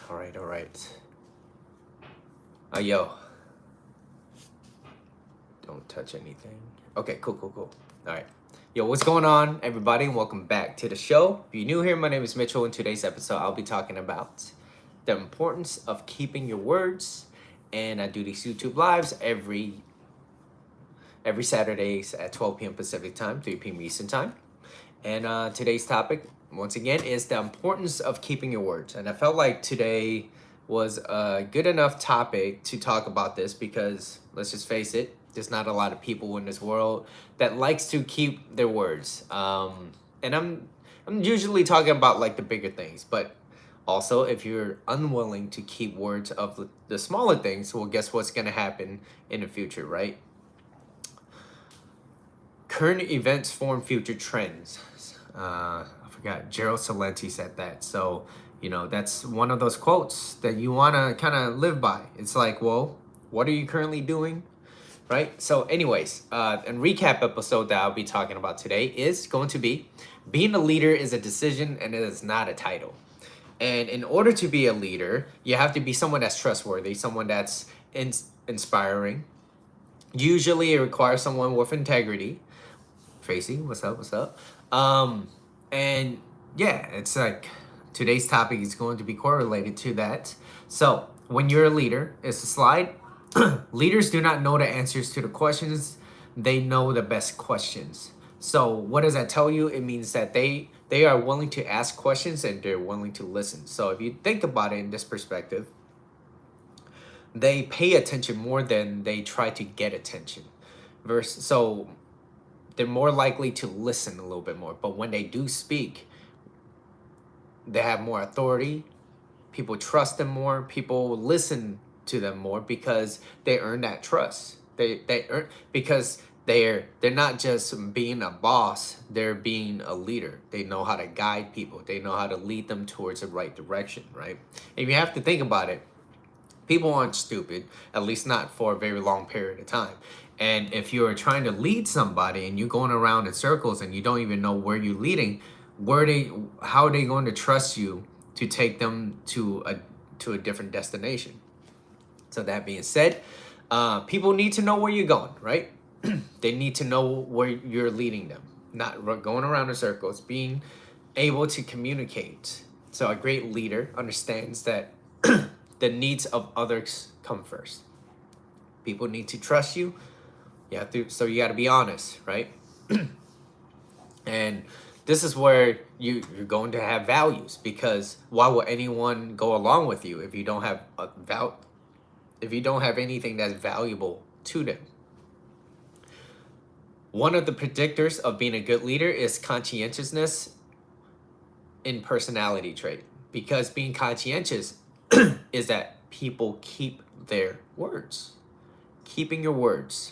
All right. Yo, don't touch anything. Okay, cool. All right. Yo, what's going on, everybody? And welcome back to the show. If you're new here, my name is Mitchell. In today's episode, I'll be talking about the importance of keeping your words. And I do these YouTube lives every Saturdays at 12 p.m. Pacific time, 3 p.m. Eastern time. And today's topic, once again, is the importance of keeping your words. And I felt like today was a good enough topic to talk about this because, let's just face it, there's not a lot of people in this world that likes to keep their words. And I'm usually talking about like the bigger things, but also if you're unwilling to keep words of the smaller things, well, guess what's going to happen in the future, right? Current events form future trends. I forgot, Gerald Salenti said that. So, that's one of those quotes that you want to kind of live by. It's like, well, what are you currently doing? Right? So anyways, a recap episode that I'll be talking about today is going to be being a leader is a decision and it is not a title. And in order to be a leader, you have to be someone that's trustworthy, someone that's inspiring. Usually it requires someone with integrity. Tracy, what's up? And yeah, it's like today's topic is going to be correlated to that. So when you're a leader, it's a slide. Leaders do not know the answers to the questions. They know the best questions. So what does that tell you? It means that they are willing to ask questions and they're willing to listen. So if you think about it in this perspective, they pay attention more than they try to get attention. So they're more likely to listen a little bit more. But when they do speak, they have more authority. People trust them more. People listen to them more because they earn that trust. They earn because they're not just being a boss, they're being a leader. They know how to guide people. They know how to lead them towards the right direction, right? And you have to think about it. People aren't stupid, at least not for a very long period of time. And if you're trying to lead somebody and you're going around in circles and you don't even know where you're leading, how are they going to trust you to take them to a different destination? So that being said, people need to know where you're going, right? They need to know where you're leading them, not going around in circles, being able to communicate. So a great leader understands that the needs of others come first. People need to trust you. So you got to be honest, right? And this is where you're going to have values, because why would anyone go along with you if you don't have anything that's valuable to them? One of the predictors of being a good leader is conscientiousness in personality trait, because being conscientious is that people keep their words. Keeping your words.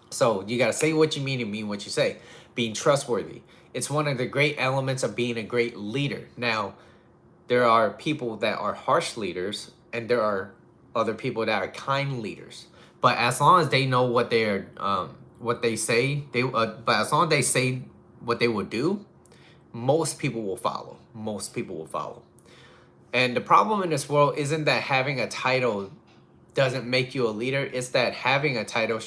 So you got to say what you mean and mean what you say. Being trustworthy. It's one of the great elements of being a great leader. Now, there are people that are harsh leaders and there are other people that are kind leaders. But as long as they know what they say, but as long as they say what they will do, most people will follow. And the problem in this world isn't that having a title doesn't make you a leader. It's that having a title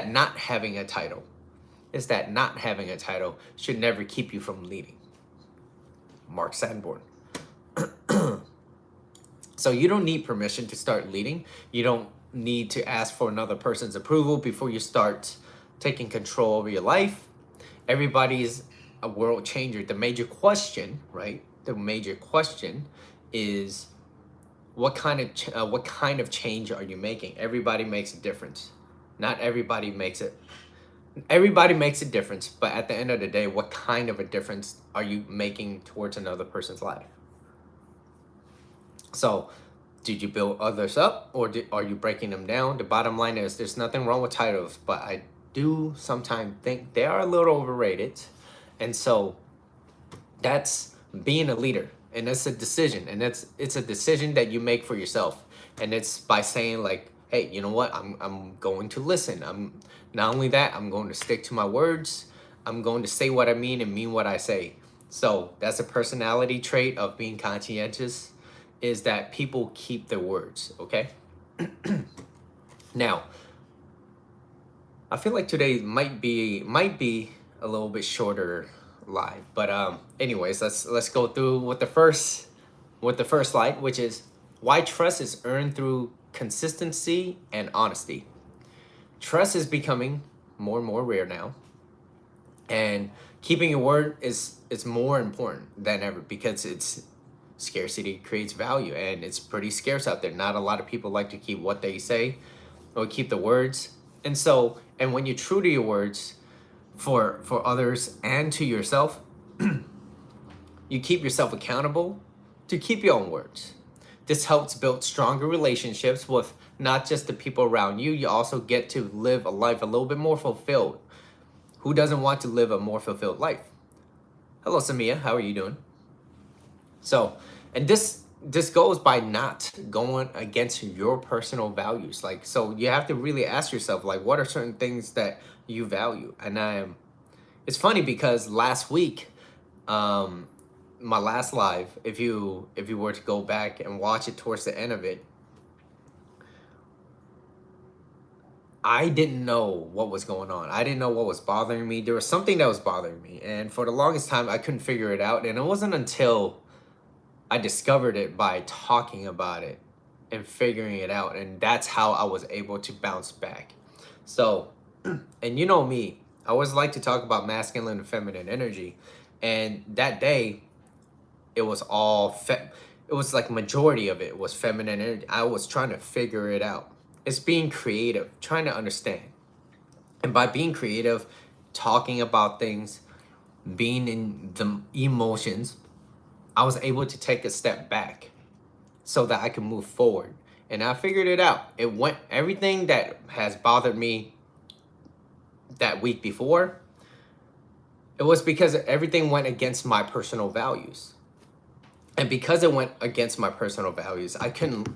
not having a title should never keep you from leading. Mark Sanborn. So you don't need permission to start leading. You don't need to ask for another person's approval before you start taking control over your life. Everybody's a world changer. The major question, right? The major question is, what kind of change are you making? Everybody makes a difference. Not everybody makes it. Everybody makes a difference, but at the end of the day, what kind of a difference are you making towards another person's life? So, did you build others up, or are you breaking them down? The bottom line is, there's nothing wrong with titles, but I do sometimes think they are a little overrated. And so, that's being a leader. And it's a decision, and it's a decision that you make for yourself. And it's by saying like, hey, you know what? I'm going to listen. I'm not only that, I'm going to stick to my words. I'm going to say what I mean and mean what I say. So that's a personality trait of being conscientious. is that people keep their words, okay? Now, I feel like today might be a little bit shorter live, but anyways, let's go through with the first slide, which is why trust is earned through consistency and honesty. Trust is becoming more and more rare now, and keeping your word is more important than ever because it's scarcity creates value, and it's pretty scarce out there. Not a lot of people like to keep what they say or keep the words. And when you're true to your words for others and to yourself, you keep yourself accountable to keep your own words. This helps build stronger relationships with not just the people around you. You also get to live a life a little bit more fulfilled. Who doesn't want to live a more fulfilled life? Hello, Samia. How are you doing? So, and this goes by not going against your personal values. Like, so you have to really ask yourself, like, what are certain things that you value? And it's funny because last week, my last live, if you were to go back and watch it towards the end of it, I didn't know what was going on. I didn't know what was bothering me. There was something that was bothering me, and for the longest time I couldn't figure it out. And it wasn't until I discovered it by talking about it and figuring it out, and that's how I was able to bounce back. So, and you know me, I always like to talk about masculine and feminine energy, and that day it was it was like majority of it was feminine energy. I was trying to figure it out. It's being creative, trying to understand. And by being creative, talking about things, being in the emotions, I was able to take a step back so that I could move forward. And I figured it out. Everything that has bothered me that week before, it was because everything went against my personal values. And because it went against my personal values, I couldn't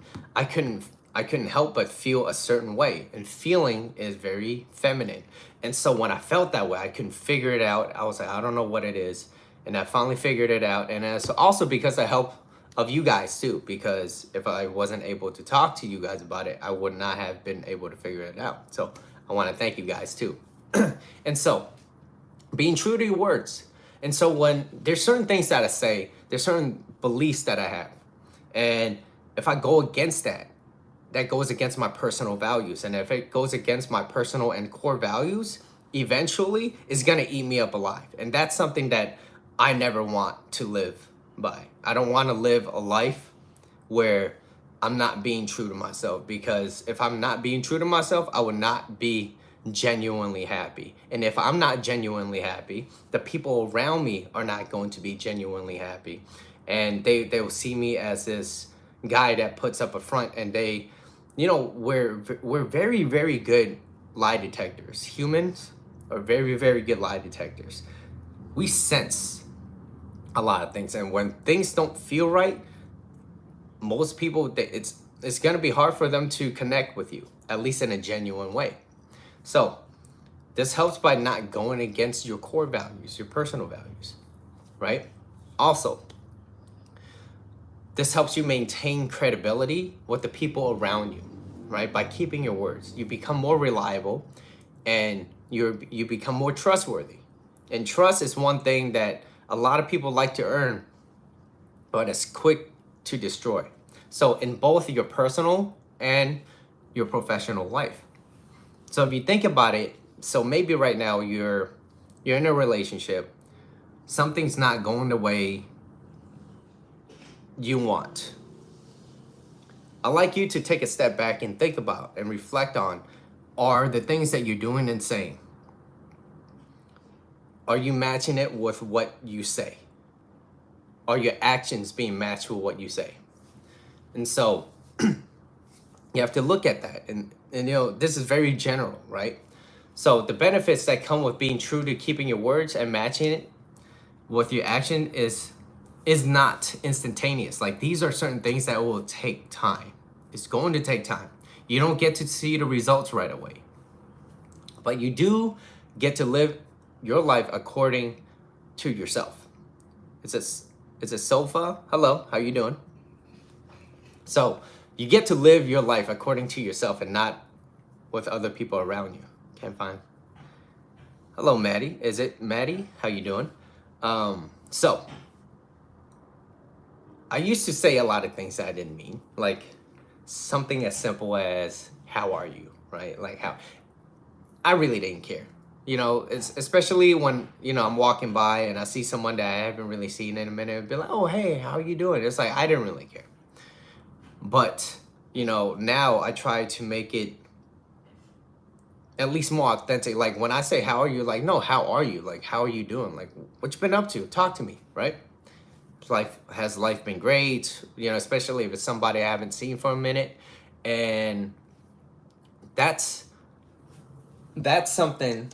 help but feel a certain way. And feeling is very feminine. And so when I felt that way, I couldn't figure it out. I was like, I don't know what it is. And I finally figured it out. And it's also because of help of you guys too. Because if I wasn't able to talk to you guys about it, I would not have been able to figure it out. So I want to thank you guys too. And so being true to your words. And so when there's certain things that I say, there's certain beliefs that I have. And if I go against that, that goes against my personal values. And if it goes against my personal and core values, eventually it's going to eat me up alive. And that's something that I never want to live by. I don't want to live a life where I'm not being true to myself, because if I'm not being true to myself, I would not be genuinely happy. And if I'm not genuinely happy, the people around me are not going to be genuinely happy. And they will see me as this guy that puts up a front, and we're very, very good lie detectors. Humans are very, very good lie detectors. We sense a lot of things, and when things don't feel right, most people, it's going to be hard for them to connect with you, at least in a genuine way. So this helps by not going against your core values, your personal values, right? Also, this helps you maintain credibility with the people around you, right? By keeping your words, you become more reliable, and you become more trustworthy. And trust is one thing that a lot of people like to earn, but it's quick to destroy. So in both your personal and your professional life. So if you think about it, so maybe right now you're in a relationship, something's not going the way you want. I'd like you to take a step back and think about and reflect on, are the things that you're doing and saying, are you matching it with what you say? Are your actions being matched with what you say? And so you have to look at that. And this is very general, right? So the benefits that come with being true to keeping your words and matching it with your action is not instantaneous. Like, these are certain things that will take time. It's going to take time. You don't get to see the results right away, but you do get to live your life according to yourself. It's a sofa. Hello, how you doing? So you get to live your life according to yourself and not with other people around you. Can't find. Hello, Maddie. Is it Maddie? How you doing? So I used to say a lot of things that I didn't mean, like something as simple as "How are you?" Right? Like how I really didn't care. It's especially when I'm walking by and I see someone that I haven't really seen in a minute. I'd be like, "Oh, hey, how are you doing?" It's like I didn't really care. But now I try to make it at least more authentic. Like when I say "How are you?" Like, no, how are you? Like, how are you doing? Like, what you been up to? Talk to me, right? Life been great? Especially if it's somebody I haven't seen for a minute, and that's something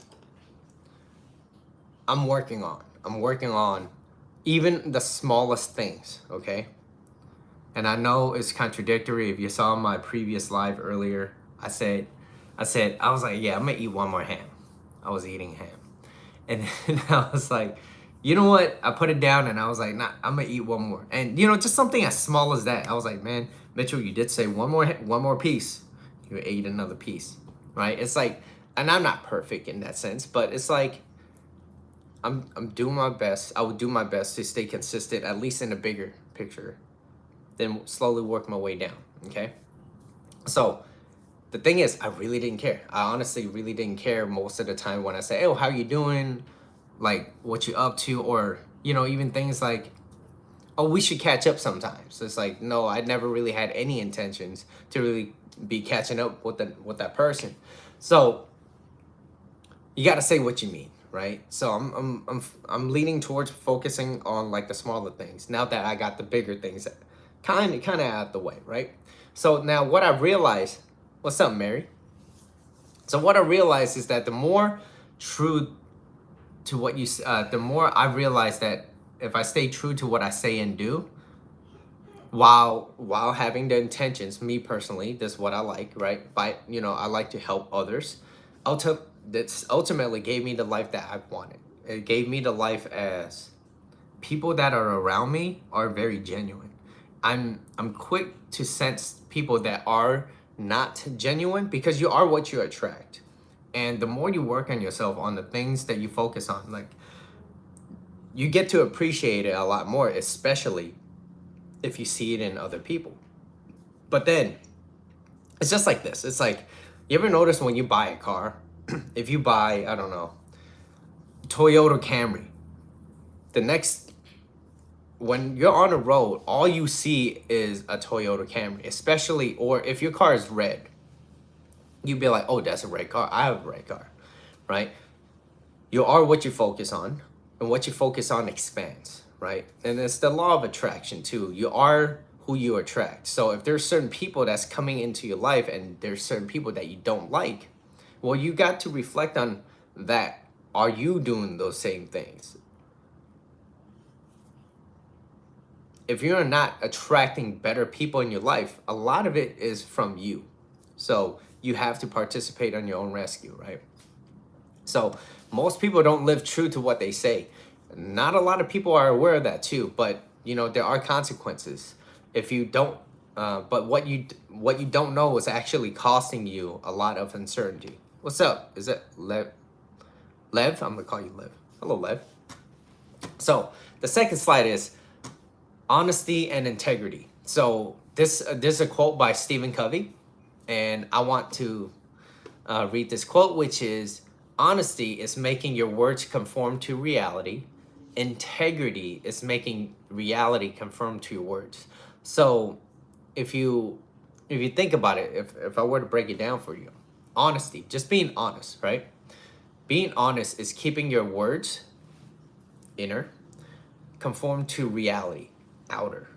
I'm working on. I'm working on even the smallest things. Okay, and I know it's contradictory. If you saw my previous live earlier, I was like, yeah, I'm gonna eat one more ham. I was eating ham. And then I was like, you know what? I put it down and I was like, nah, I'm gonna eat one more. And just something as small as that. I was like, man, Mitchell, you did say one more piece. You ate another piece, right? It's like, and I'm not perfect in that sense, but it's like, I'm doing my best. I would do my best to stay consistent, at least in the bigger picture, then slowly work my way down. Okay. So the thing is, I really didn't care. I honestly really didn't care most of the time when I say, "Oh, how you doing? Like, what you up to?" Or even things like, "Oh, we should catch up sometimes." It's like, no, I never really had any intentions to really be catching up with that person. So you got to say what you mean, right? So I'm leaning towards focusing on like the smaller things now that I got the bigger things kind of out the way, right? So now what I realized, what's up, Mary? So what I realized is that the more true to what the more I realize that if I stay true to what I say and do, while having the intentions, me personally, this is what I like, right? I like to help others. That's ultimately gave me the life that I wanted. It gave me the life as people that are around me are very genuine. I'm quick to sense people that are not genuine because you are what you attract. And the more you work on yourself, on the things that you focus on, like, you get to appreciate it a lot more, especially if you see it in other people. But then it's just like this. It's like, you ever notice when you buy a car, if you buy, I don't know, Toyota Camry, the next, when you're on the road, all you see is a Toyota Camry, especially, or if your car is red, you'd be like, oh, that's a red car. I have a red car, right? You are what you focus on, and what you focus on expands, right? And it's the law of attraction too. You are who you attract. So if there's certain people that's coming into your life and there's certain people that you don't like, well, you got to reflect on that. Are you doing those same things? If you're not attracting better people in your life, a lot of it is from you. So you have to participate on your own rescue, right? So most people don't live true to what they say. Not a lot of people are aware of that too, but there are consequences if you don't. But what you don't know is actually costing you a lot of uncertainty. What's up? Is it Lev? Lev? I'm gonna call you Lev. Hello, Lev. So the second slide is honesty and integrity. So this is a quote by Stephen Covey, and I want to read this quote, which is, honesty is making your words conform to reality. Integrity is making reality conform to your words. So if you think about it, if I were to break it down for you, honesty, just being honest, right? Being honest is keeping your words inner, conform to reality outer.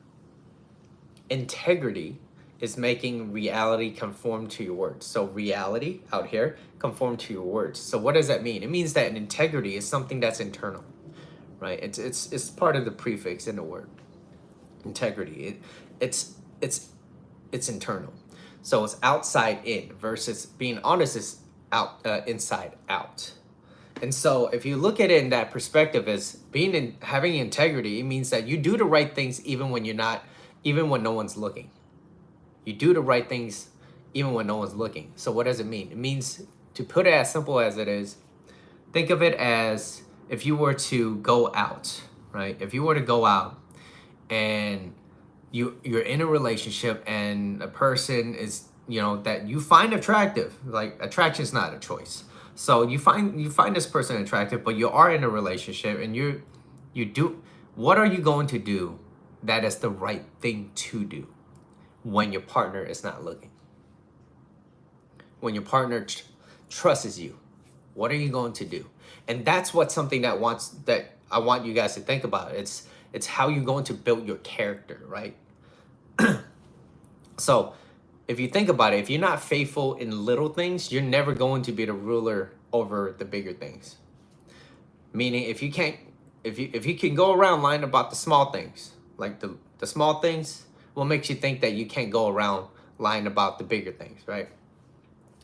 Integrity is making reality conform to your words. So reality out here conform to your words. So what does that mean? It means that an integrity is something that's internal, right? It's part of the prefix in the word integrity. It's internal. So it's outside in versus being honest is inside out. And so if you look at it in that perspective as having integrity, it means that you do the right things even when no one's looking. You do the right things even when no one's looking. So what does it mean? It means, to put it as simple as it is, think of it as if you were to go out, right? If you were to go out and you're in a relationship and a person is, that you find attractive. Like, attraction is not a choice. So you find this person attractive, but you are in a relationship and you do, what are you going to do that is the right thing to do when your partner is not looking? When your partner trusts you, what are you going to do? And that's what something that I want you guys to think about. It's how you're going to build your character, right? So if you think about it, if you're not faithful in little things, you're never going to be the ruler over the bigger things. Meaning, if you can go around lying about the small things, like the small things, what makes you think that you can't go around lying about the bigger things, right?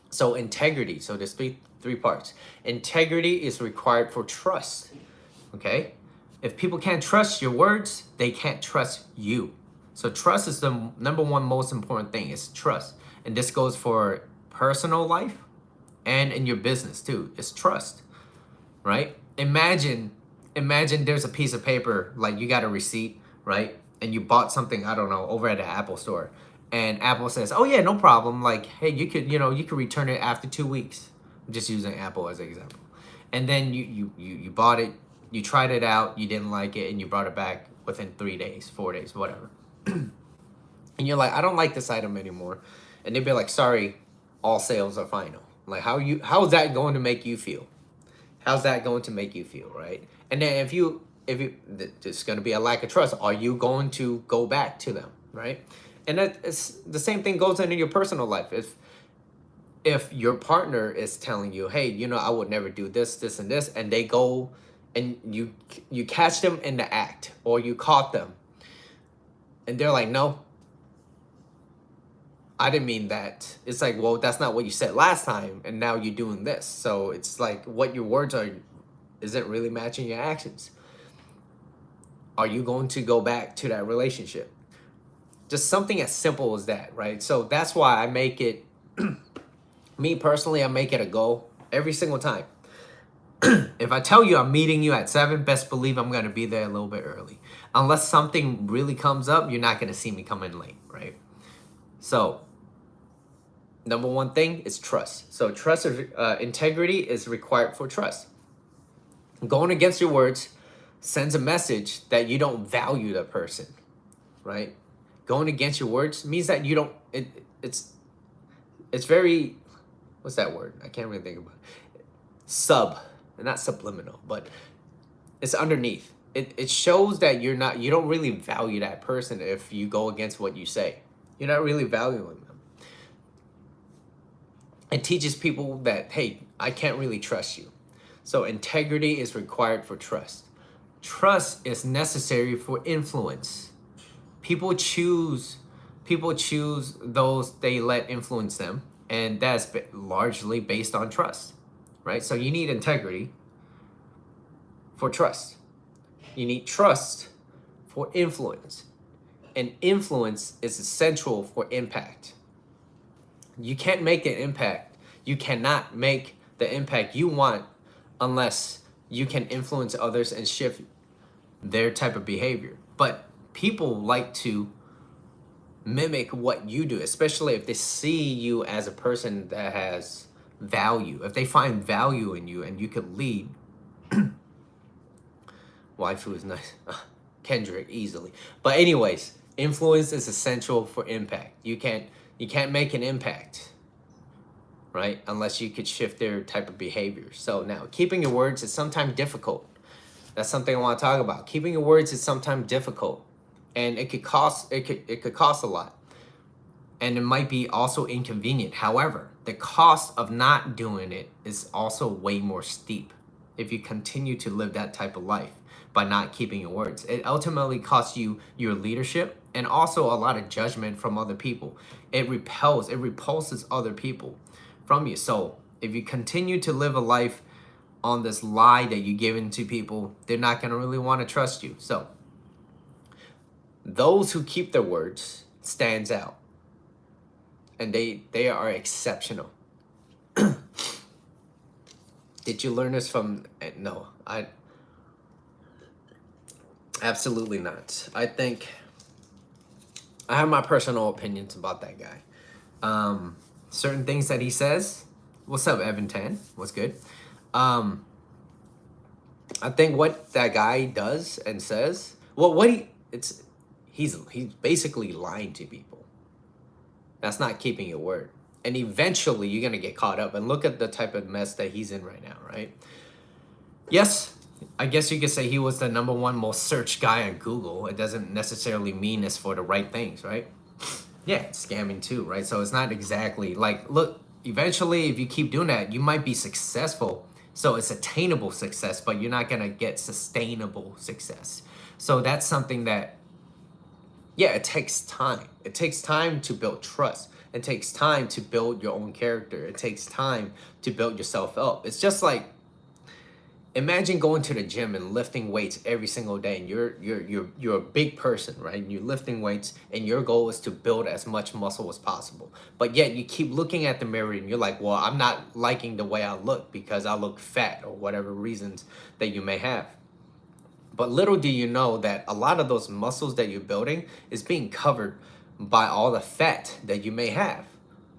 So integrity. So there's three parts. Integrity is required for trust. Okay? If people can't trust your words, they can't trust you. So trust is the number one most important thing, is trust. And this goes for personal life and in your business too. It's trust, right? Imagine there's a piece of paper, like you got a receipt, right? And you bought something, I don't know, over at an Apple store. And Apple says, oh yeah, no problem. Like, hey, you could return it after 2 weeks. I'm just using Apple as an example. And then you bought it, you tried it out, you didn't like it, and you brought it back within 3 days, 4 days, whatever. And you're like, I don't like this item anymore. And they'd be like, sorry, all sales are final. Like, how is that going to make you feel? How's that going to make you feel, right? And then if there's going to be a lack of trust, are you going to go back to them, right? And it's the same thing goes into your personal life. If your partner is telling you, hey, I would never do this, and this, and they go and you catch them in the act, or you caught them, and they're like, no, I didn't mean that. It's like, well, that's not what you said last time, and now you're doing this. So it's like, what your words are isn't really matching your actions. Are you going to go back to that relationship? Just something as simple as that, right? So that's why I make it, me personally, I make it a goal every single time. If I tell you I'm meeting you at 7, best believe I'm going to be there a little bit early. Unless something really comes up, you're not going to see me come in late, right? So number one thing is trust. So integrity is required for trust. Going against your words sends a message that you don't value that person, right? Going against your words means that you don't, it's very, what's that word? I can't really think about it. Not subliminal, but it's underneath. It shows that you don't really value that person if you go against what you say. You're not really valuing them. It teaches people that, hey, I can't really trust you. So integrity is required for trust. Trust is necessary for influence. People choose those they let influence them, and that's largely based on trust, right? So you need integrity for trust. You need trust for influence. And influence is essential for impact. You can't make an impact. You cannot make the impact you want unless you can influence others and shift their type of behavior. But people like to mimic what you do, especially if they see you as a person that has value. If they find value in you and you could lead. Waifu is nice. Kendrick easily. But anyways, influence is essential for impact. You can't make an impact, right? Unless you could shift their type of behavior. So now, keeping your words is sometimes difficult. That's something I want to talk about. Keeping your words is sometimes difficult, and it could cost a lot, and it might be also inconvenient. However, the cost of not doing it is also way more steep if you continue to live that type of life by not keeping your words. It ultimately costs you your leadership and also a lot of judgment from other people. It repulses other people from you. So if you continue to live a life on this lie that you give into people, they're not going to really want to trust you. So those who keep their words stands out. and they are exceptional. Did you learn this from? No, I absolutely not. I think I have my personal opinions about that guy. Certain things that he says. What's up, Evan Tan? What's good? Um, I think what that guy does and says. Well, what he's basically lying to people. That's not keeping your word. And eventually you're gonna get caught up. And look at the type of mess that he's in right now, right? Yes, I guess you could say he was the #1 most searched guy on Google. It doesn't necessarily mean it's for the right things, right? Yeah, it's scamming too, right? So it's not exactly like, look, eventually if you keep doing that, you might be successful. So it's attainable success, but you're not gonna get sustainable success. So that's something that, yeah, it takes time. It takes time to build trust. It takes time to build your own character. It takes time to build yourself up. It's just like, imagine going to the gym and lifting weights every single day, and you're a big person, right? And you're lifting weights, and your goal is to build as much muscle as possible. But yet you keep looking at the mirror and you're like, well, I'm not liking the way I look because I look fat, or whatever reasons that you may have. But little do you know that a lot of those muscles that you're building is being covered by all the fat that you may have.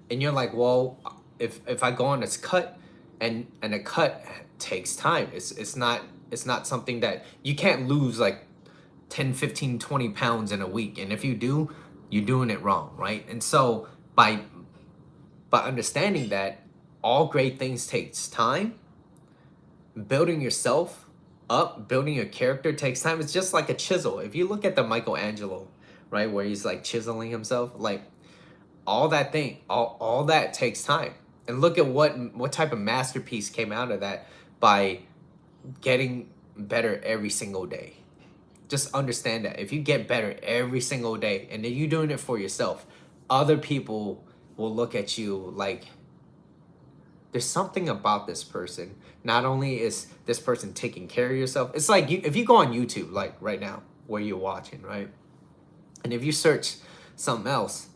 And you're like, well, if I go on this cut, and a cut takes time. It's not something that you can't lose like 10, 15, 20 pounds in a week. And if you do, you're doing it wrong, right? And so by understanding that all great things takes time, building yourself up, building your character takes time. It's just like a chisel. If you look at the Michelangelo, right, where he's like chiseling himself, like all that thing, all that takes time. And look at what type of masterpiece came out of that by getting better every single day. Just understand that if you get better every single day and then you're doing it for yourself, other people will look at you like, there's something about this person. Not only is this person taking care of yourself, it's like if you go on YouTube, like right now, where you're watching, right? And if you search something else,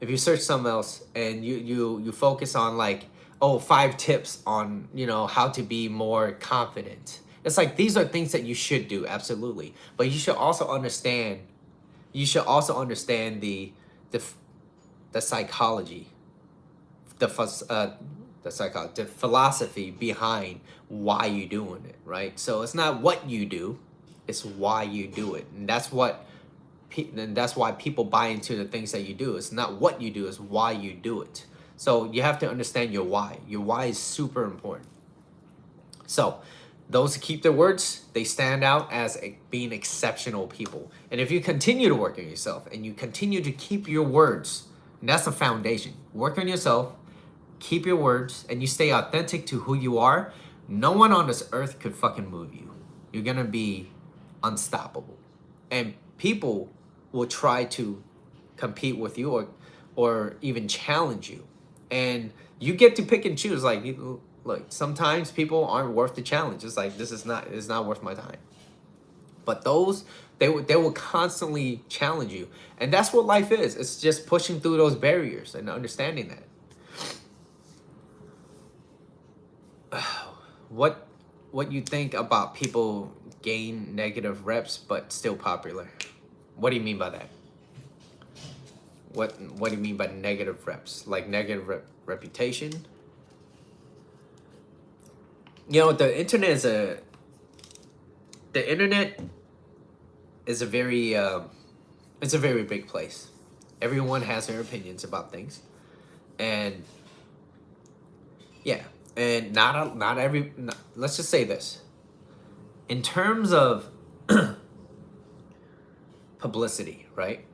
if you search something else and you focus on like, oh, 5 tips on, how to be more confident. It's like, these are things that you should do, absolutely. But you should also understand, the psychology, the philosophy behind why you're doing it, right? So it's not what you do, it's why you do it. And that's why people buy into the things that you do. It's not what you do, it's why you do it. So you have to understand your why. Your why is super important. So those who keep their words, they stand out as being exceptional people. And if you continue to work on yourself and you continue to keep your words, and that's the foundation. Work on yourself, keep your words, and you stay authentic to who you are, no one on this earth could fucking move you. You're gonna be unstoppable. And people will try to compete with you or even challenge you. And you get to pick and choose. Like, look, sometimes people aren't worth the challenge. It's like, it's not worth my time. But those, they will constantly challenge you. And that's what life is. It's just pushing through those barriers and understanding that. What you think about people gain negative reps but still popular? What do you mean by that? What do you mean by negative reps? Like negative reputation? The internet is a very it's a very big place. Everyone has their opinions about things, and yeah, and let's just say this. In terms of publicity, right?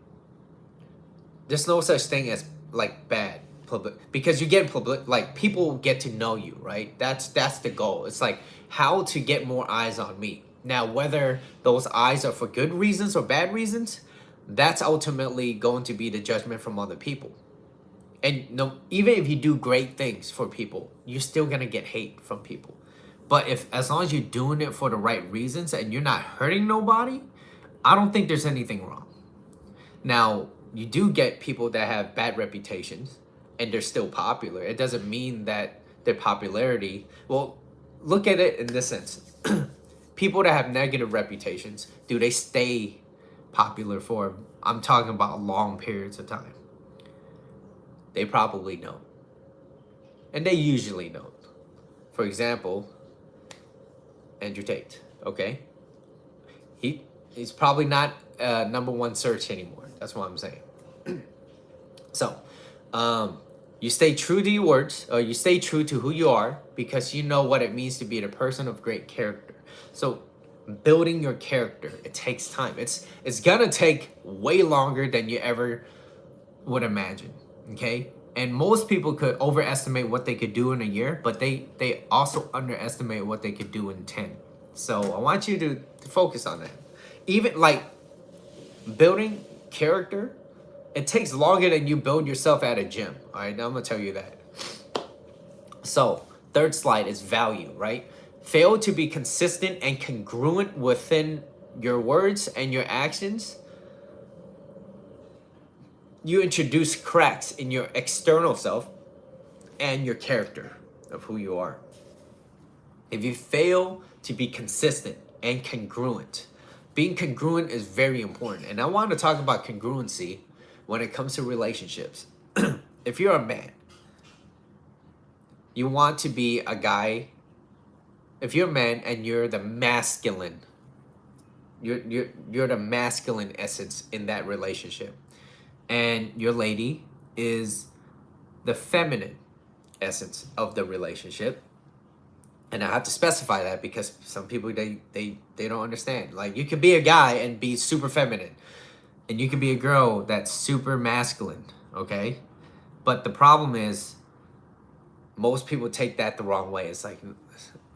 There's no such thing as like bad public, because you get public, like people get to know you, right? That's the goal. It's like how to get more eyes on me. Now, whether those eyes are for good reasons or bad reasons, that's ultimately going to be the judgment from other people. And no, even if you do great things for people, you're still gonna get hate from people. But as long as you're doing it for the right reasons and you're not hurting nobody, I don't think there's anything wrong. Now, you do get people that have bad reputations and they're still popular. It doesn't mean that their popularity, well, look at it in this sense. People that have negative reputations, do they stay popular for, I'm talking about long periods of time? They probably don't. And they usually don't. For example, Andrew Tate, okay? He's probably not number one search anymore. That's what I'm saying. So, you stay true to your words, or you stay true to who you are because you know what it means to be a person of great character. So, building your character, it takes time. It's gonna take way longer than you ever would imagine. Okay, and most people could overestimate what they could do in a year, but they also underestimate what they could do in 10. So I want you to focus on that. Even like building character, it takes longer than you build yourself at a gym. All right, now I'm gonna tell you that. So third slide is value, right? Fail to be consistent and congruent within your words and your actions. You introduce cracks in your external self and your character of who you are. If you fail to be consistent and congruent, being congruent is very important. And I want to talk about congruency when it comes to relationships. If you're a man, you want to be a guy. If you're a man and you're the masculine, you're the masculine essence in that relationship, and your lady is the feminine essence of the relationship. And I have to specify that because some people they don't understand. Like, you can be a guy and be super feminine, and you can be a girl that's super masculine, okay? But the problem is most people take that the wrong way. It's like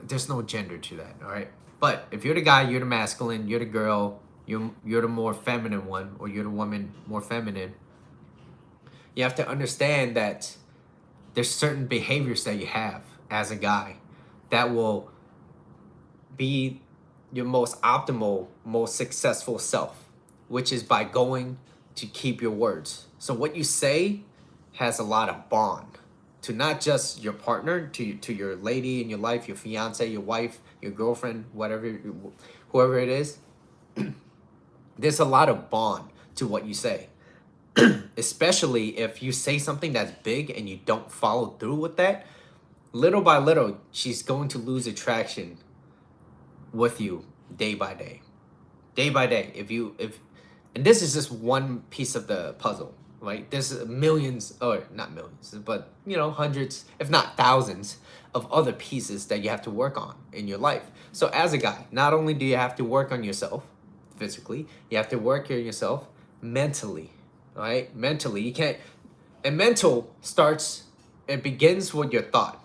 there's no gender to that, all right? But if you're the guy, you're the masculine, you're the girl, you're the more feminine one, or you're the woman more feminine. You have to understand that there's certain behaviors that you have as a guy that will be your most optimal, most successful self, which is by going to keep your words. So what you say has a lot of bond to not just your partner, to your lady in your life, your fiance, your wife, your girlfriend, whatever, whoever it is. There's a lot of bond to what you say. Especially if you say something that's big and you don't follow through with that, little by little, she's going to lose attraction with you day by day. Day by day. And this is just one piece of the puzzle, right? There's millions, or not millions, but hundreds, if not thousands, of other pieces that you have to work on in your life. So as a guy, not only do you have to work on yourself physically, you have to work on yourself mentally. All right, mentally, you can't. And mental it begins with your thought.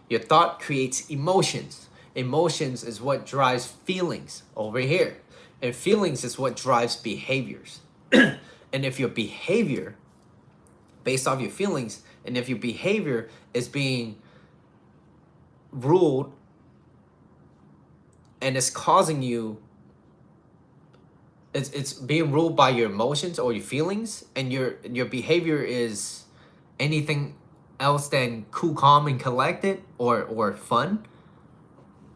Your thought creates emotions. Emotions is what drives feelings over here. And feelings is what drives behaviors. And if your behavior, based off your feelings, and if your behavior is being ruled and it's causing you, it's being ruled by your emotions or your feelings, and your behavior is anything else than cool, calm, and collected, or fun,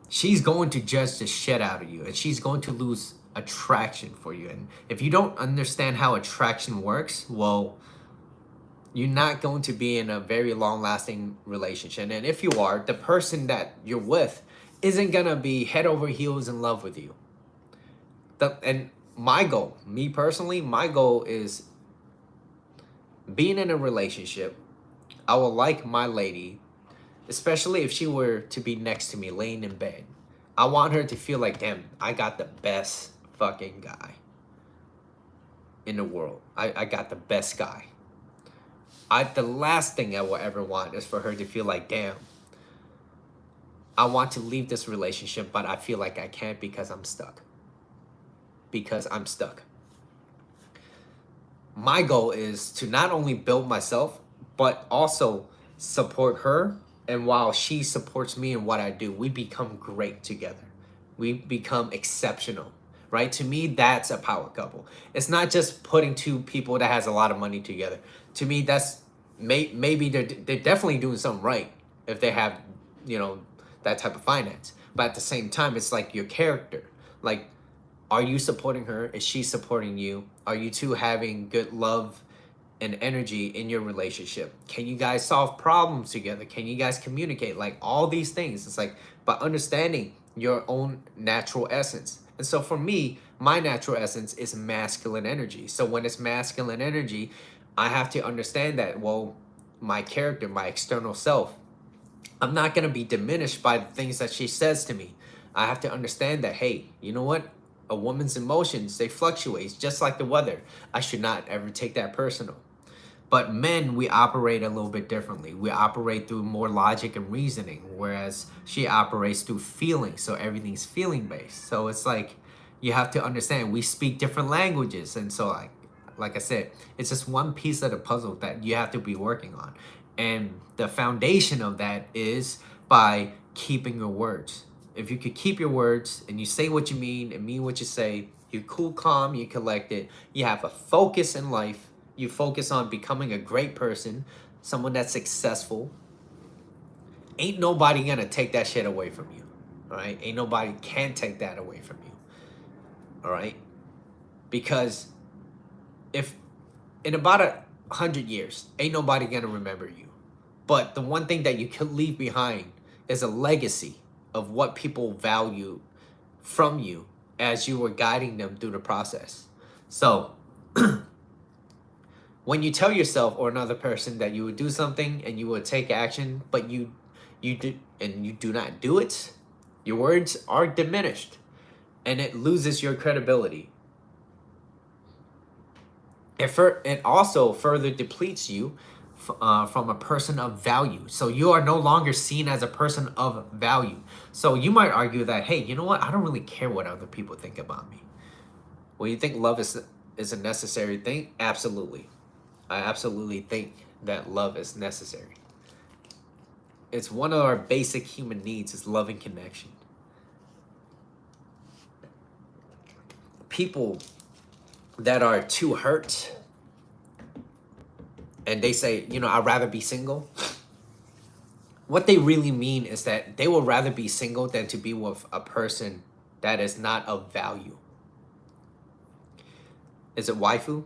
she's going to judge the shit out of you, and she's going to lose attraction for you. And if you don't understand how attraction works, well, you're not going to be in a very long-lasting relationship. And if you are, the person that you're with isn't gonna be head over heels in love with you. And my goal, me personally, my goal is being in a relationship. I would like my lady, especially if she were to be next to me laying in bed, I want her to feel like, damn, I got the best fucking guy in the world. I got the best guy. The last thing I will ever want is for her to feel like, damn, I want to leave this relationship, but I feel like I can't because I'm stuck. My goal is to not only build myself, but also support her. And while she supports me in what I do, we become great together. We become exceptional. right? To me, that's a power couple. It's not just putting two people that has a lot of money together. To me, that's maybe they're definitely doing something right if they have, you know, that type of finance. But at the same time, it's like your character. Like, are you supporting her? Is she supporting you? Are you two having good love and energy in your relationship? Can you guys solve problems together? Can you guys communicate? Like all these things. It's like, but understanding your own natural essence. And so for me, my natural essence is masculine energy. So when it's masculine energy, I have to understand that, well, my character, my external self, I'm not going to be diminished by the things that she says to me. I have to understand that, hey, you know what? A woman's emotions, they fluctuate just like the weather. I should not ever take that personal. But men, we operate a little bit differently. We operate through more logic and reasoning, whereas she operates through feeling. So everything's feeling based. So it's like you have to understand we speak different languages. And so like I said, it's just one piece of the puzzle that you have to be working on. And the foundation of that is by keeping your words. If you could keep your words and you say what you mean and mean what you say, you're cool, calm, you collected, you have a focus in life, you focus on becoming a great person, someone that's successful, ain't nobody gonna take that shit away from you. All right? Ain't nobody can take that away from you. All right? Because if in about 100 years, ain't nobody gonna remember you. But the one thing that you could leave behind is a legacy of what people value from you as you were guiding them through the process. So when you tell yourself or another person that you would do something and you would take action, but you do not do it, your words are diminished and it loses your credibility. It also further depletes you from a person of value. So you are no longer seen as a person of value. So you might argue that, hey, you know what? I don't really care what other people think about me. Well, you think love is a necessary thing? Absolutely. I absolutely think that love is necessary. It's one of our basic human needs is love and connection. People that are too hurt and they say, you know, I'd rather be single. What they really mean is that they would rather be single than to be with a person that is not of value. Is it waifu?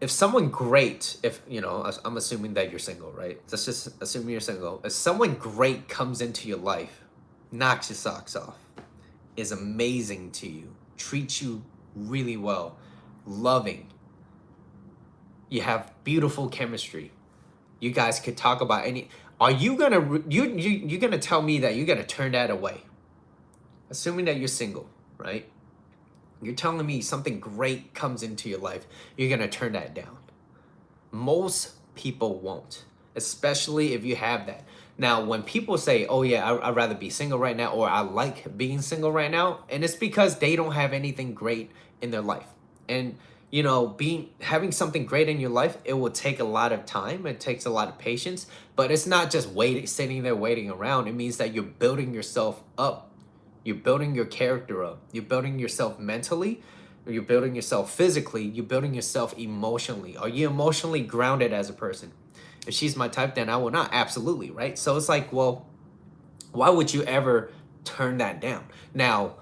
If someone great, if, you know, I'm assuming that you're single, right? Let's just assume you're single. If someone great comes into your life, knocks your socks off, is amazing to you, treats you really well, loving, you have beautiful chemistry, you guys could talk about any, are you gonna, you're gonna tell me that you're gonna turn that away? Assuming that you're single, right? You're telling me something great comes into your life, you're gonna turn that down. Most people won't, especially if you have that. Now, when people say, oh yeah, I'd rather be single right now, or I like being single right now, and it's because they don't have anything great in their life. And you know, having something great in your life, it will take a lot of time, it takes a lot of patience, but it's not just sitting there waiting around. It means that you're building yourself up. You're building your character up. You're building yourself mentally. You're building yourself physically. You're building yourself emotionally. Are you emotionally grounded as a person? If she's my type, then I will not. Absolutely, right? So it's like, well, why would you ever turn that down? Now,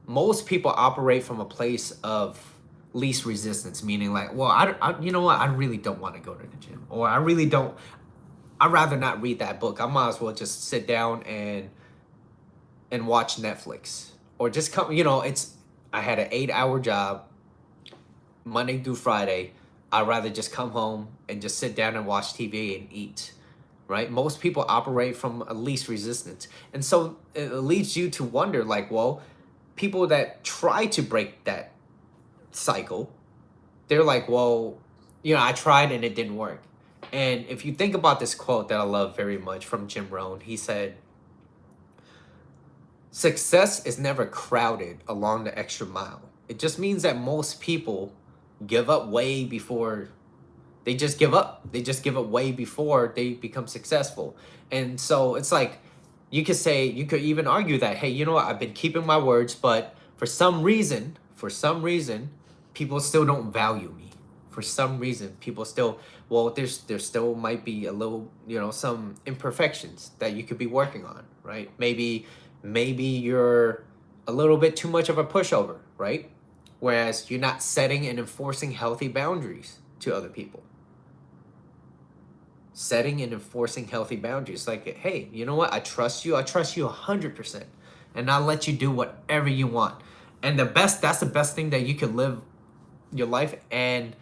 most people operate from a place of least resistance, meaning like, well, you know what? I really don't want to go to the gym, or I really don't. I'd rather not read that book. I might as well just sit down and watch Netflix, or just come, you know, I had an 8-hour job Monday through Friday. I'd rather just come home and just sit down and watch TV and eat, right? Most people operate from a least resistance. And so it leads you to wonder like, well, people that try to break that cycle, they're like, well, you know, I tried and it didn't work. And if you think about this quote that I love very much from Jim Rohn, he said, success is never crowded along the extra mile. It just means that most people give up way before they just give up. They just give up way before they become successful. And so it's like, you could even argue that, hey, you know what? I've been keeping my words, but For some reason, people still don't value me. For some reason, people still, well, there still might be a little, some imperfections that you could be working on, right? Maybe you're a little bit too much of a pushover, right? Whereas you're not setting and enforcing healthy boundaries to other people. Setting and enforcing healthy boundaries. Like, hey, you know what? I trust you 100%. And I'll let you do whatever you want. And that's the best thing that you can live your life and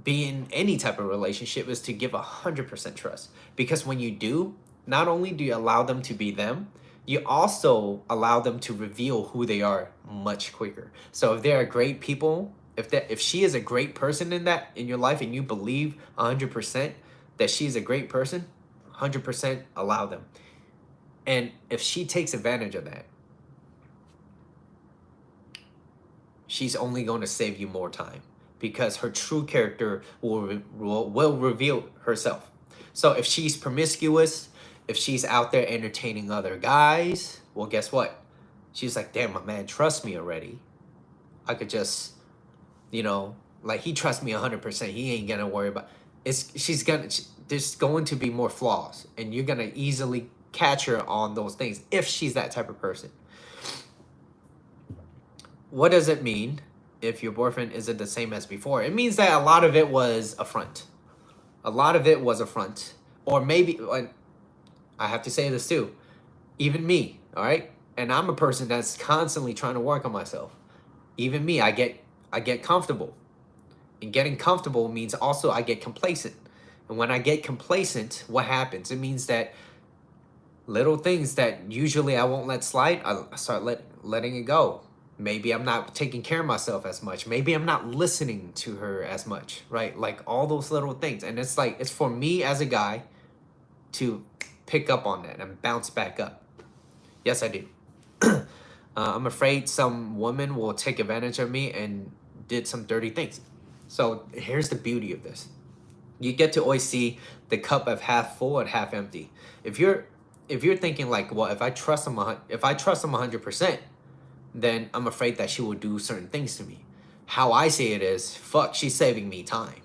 be in any type of relationship is to give 100% trust. Because when you do, not only do you allow them to be them, you also allow them to reveal who they are much quicker. So if they're great people, if she is a great person in your life, and you believe 100% that she's a great person, 100% allow them. And if she takes advantage of that, she's only going to save you more time, because her true character will reveal herself. So if she's promiscuous, if she's out there entertaining other guys, well, guess what? She's like, damn, my man trusts me already. I could just, like, he trusts me 100%. He ain't gonna worry about there's going to be more flaws, and you're gonna easily catch her on those things if she's that type of person. What does it mean if your boyfriend isn't the same as before? It means that a lot of it was a front. Or maybe, I have to say this too, even me, all right? And I'm a person that's constantly trying to work on myself. Even me, I get comfortable. And getting comfortable means also I get complacent. And when I get complacent, what happens? It means that little things that usually I won't let slide, I start letting it go. Maybe I'm not taking care of myself as much. Maybe I'm not listening to her as much, right? Like all those little things. And it's for me as a guy to pick up on that and bounce back up. Yes, I do. I'm afraid some woman will take advantage of me and did some dirty things. So here's the beauty of this. You get to always see the cup of half full and half empty. If you're thinking like, well, if I trust him 100%, then I'm afraid that she will do certain things to me. How I see it is, fuck, she's saving me time.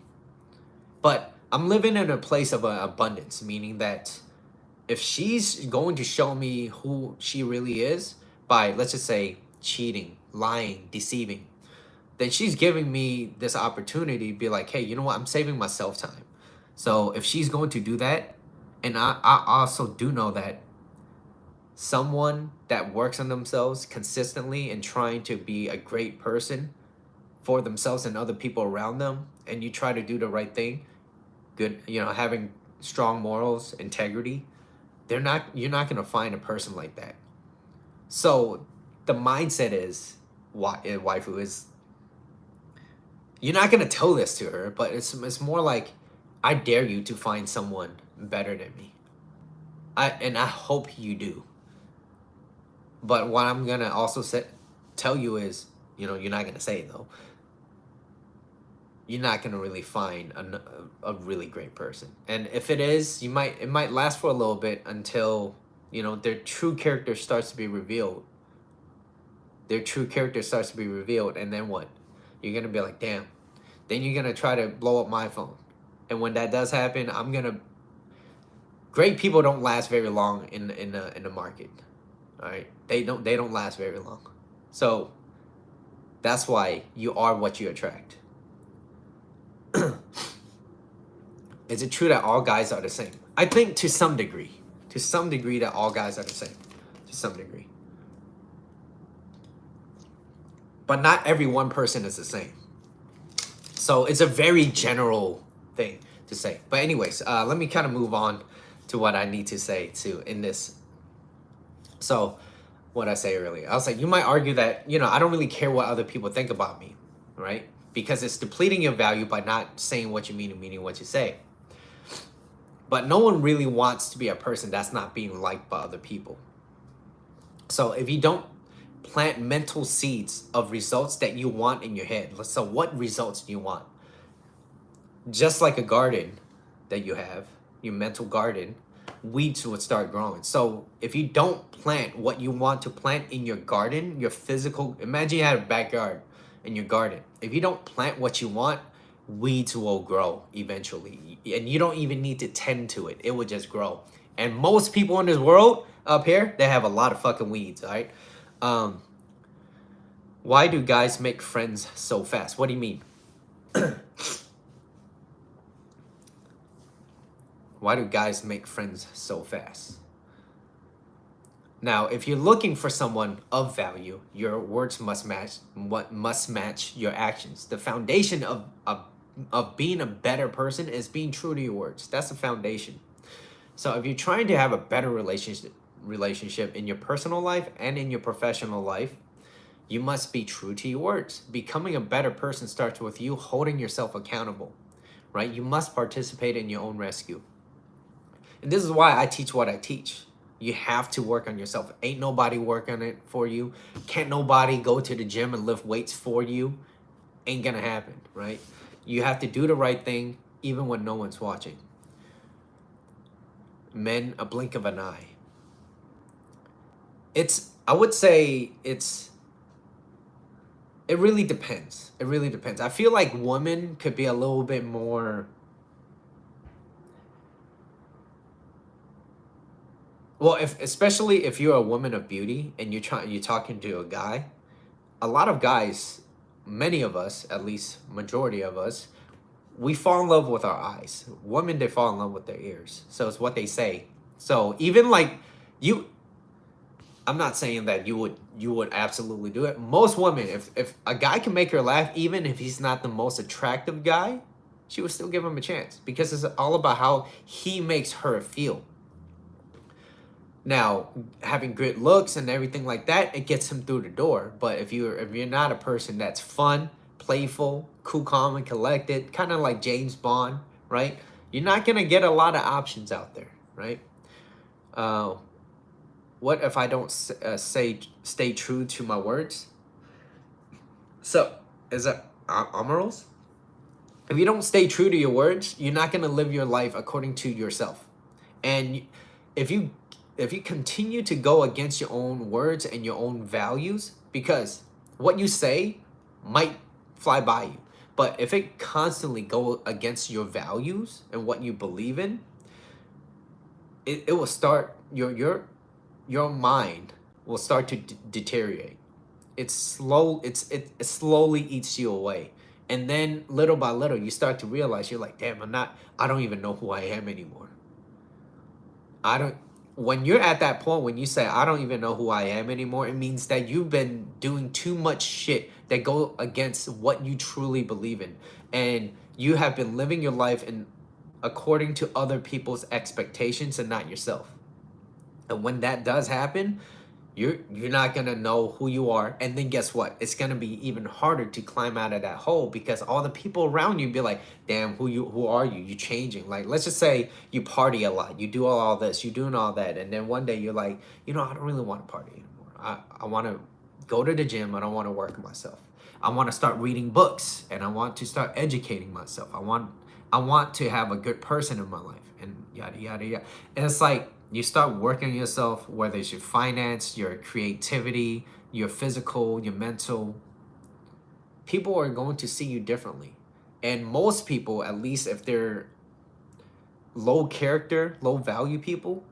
But I'm living in a place of abundance, meaning that if she's going to show me who she really is by, let's just say, cheating, lying, deceiving, then she's giving me this opportunity to be like, hey, you know what? I'm saving myself time. So if she's going to do that, and I also do know that someone that works on themselves consistently and trying to be a great person for themselves and other people around them, and you try to do the right thing, good, having strong morals, integrity, you're not going to find a person like that. So the mindset is, waifu is, you're not going to tell this to her, but it's more like, I dare you to find someone better than me. I hope you do. But what I'm going to also tell you is, you're not going to say it though. You're not going to really find a really great person. And if it is, it might last for a little bit until, their true character starts to be revealed. And then what? You're going to be like, damn. Then you're going to try to blow up my phone. And when that does happen, great people don't last very long in the market. All right? They don't last very long. So that's why you are what you attract. Is it true that all guys are the same? I think to some degree that all guys are the same. To some degree. But not every one person is the same. So it's a very general thing to say. But anyways, let me kind of move on to what I need to say in this. So what I say earlier, I was like, you might argue that, I don't really care what other people think about me, right? Because it's depleting your value by not saying what you mean and meaning what you say. But no one really wants to be a person that's not being liked by other people. So if you don't plant mental seeds of results that you want in your head, so what results do you want? Just like a garden that you have, your mental garden, weeds would start growing. So if you don't plant what you want to plant in your garden, your physical, imagine you had a backyard in your garden. If you don't plant what you want, weeds will grow eventually. And you don't even need to tend to it. It will just grow. And most people in this world up here, they have a lot of fucking weeds, all right? Why do guys make friends so fast? What do you mean? Why do guys make friends so fast? Now, if you're looking for someone of value, your words must match your actions. The foundation of being a better person is being true to your words. That's the foundation. So if you're trying to have a better relationship in your personal life and in your professional life, you must be true to your words. Becoming a better person starts with you holding yourself accountable, right? You must participate in your own rescue. And this is why I teach what I teach. You have to work on yourself. Ain't nobody working it for you. Can't nobody go to the gym and lift weights for you. Ain't gonna happen, right? You have to do the right thing even when no one's watching. Men, a blink of an eye. I would say it really depends. It really depends. I feel like women could be a little bit more. Well, especially if you're a woman of beauty and you're talking to a guy, a lot of guys, many of us, at least majority of us, we fall in love with our eyes. Women, they fall in love with their ears. So it's what they say. So even like you, I'm not saying that you would absolutely do it. Most women, if a guy can make her laugh, even if he's not the most attractive guy, she would still give him a chance because it's all about how he makes her feel. Now, having good looks and everything like that, it gets him through the door. But if you're not a person that's fun, playful, cool, calm, and collected, kind of like James Bond, right? You're not gonna get a lot of options out there, right? What if I don't stay true to my words? So, is that Amarals? If you don't stay true to your words, you're not gonna live your life according to yourself. And if you continue to go against your own words and your own values, because what you say might fly by you, but if it constantly go against your values and what you believe in, it will start your mind will start to deteriorate. It slowly eats you away. And then little by little you start to realize you're like, damn, I don't even know who I am anymore. When you're at that point, when you say, I don't even know who I am anymore, it means that you've been doing too much shit that go against what you truly believe in. And you have been living your life according to other people's expectations and not yourself. And when that does happen, you're not gonna know who you are. And then guess what? It's gonna be even harder to climb out of that hole because all the people around you be like, damn, who are you? You changing. Like, let's just say you party a lot, you do all this, you're doing all that, and then one day you're like, I don't really want to party anymore. I want to go to the gym. I don't want to work myself. I want to start reading books and I want to start educating myself. I want to have a good person in my life and yada yada yada. And it's like, you start working on yourself, whether it's your finance, your creativity, your physical, your mental. People are going to see you differently. And most people, at least if they're low character, low value people,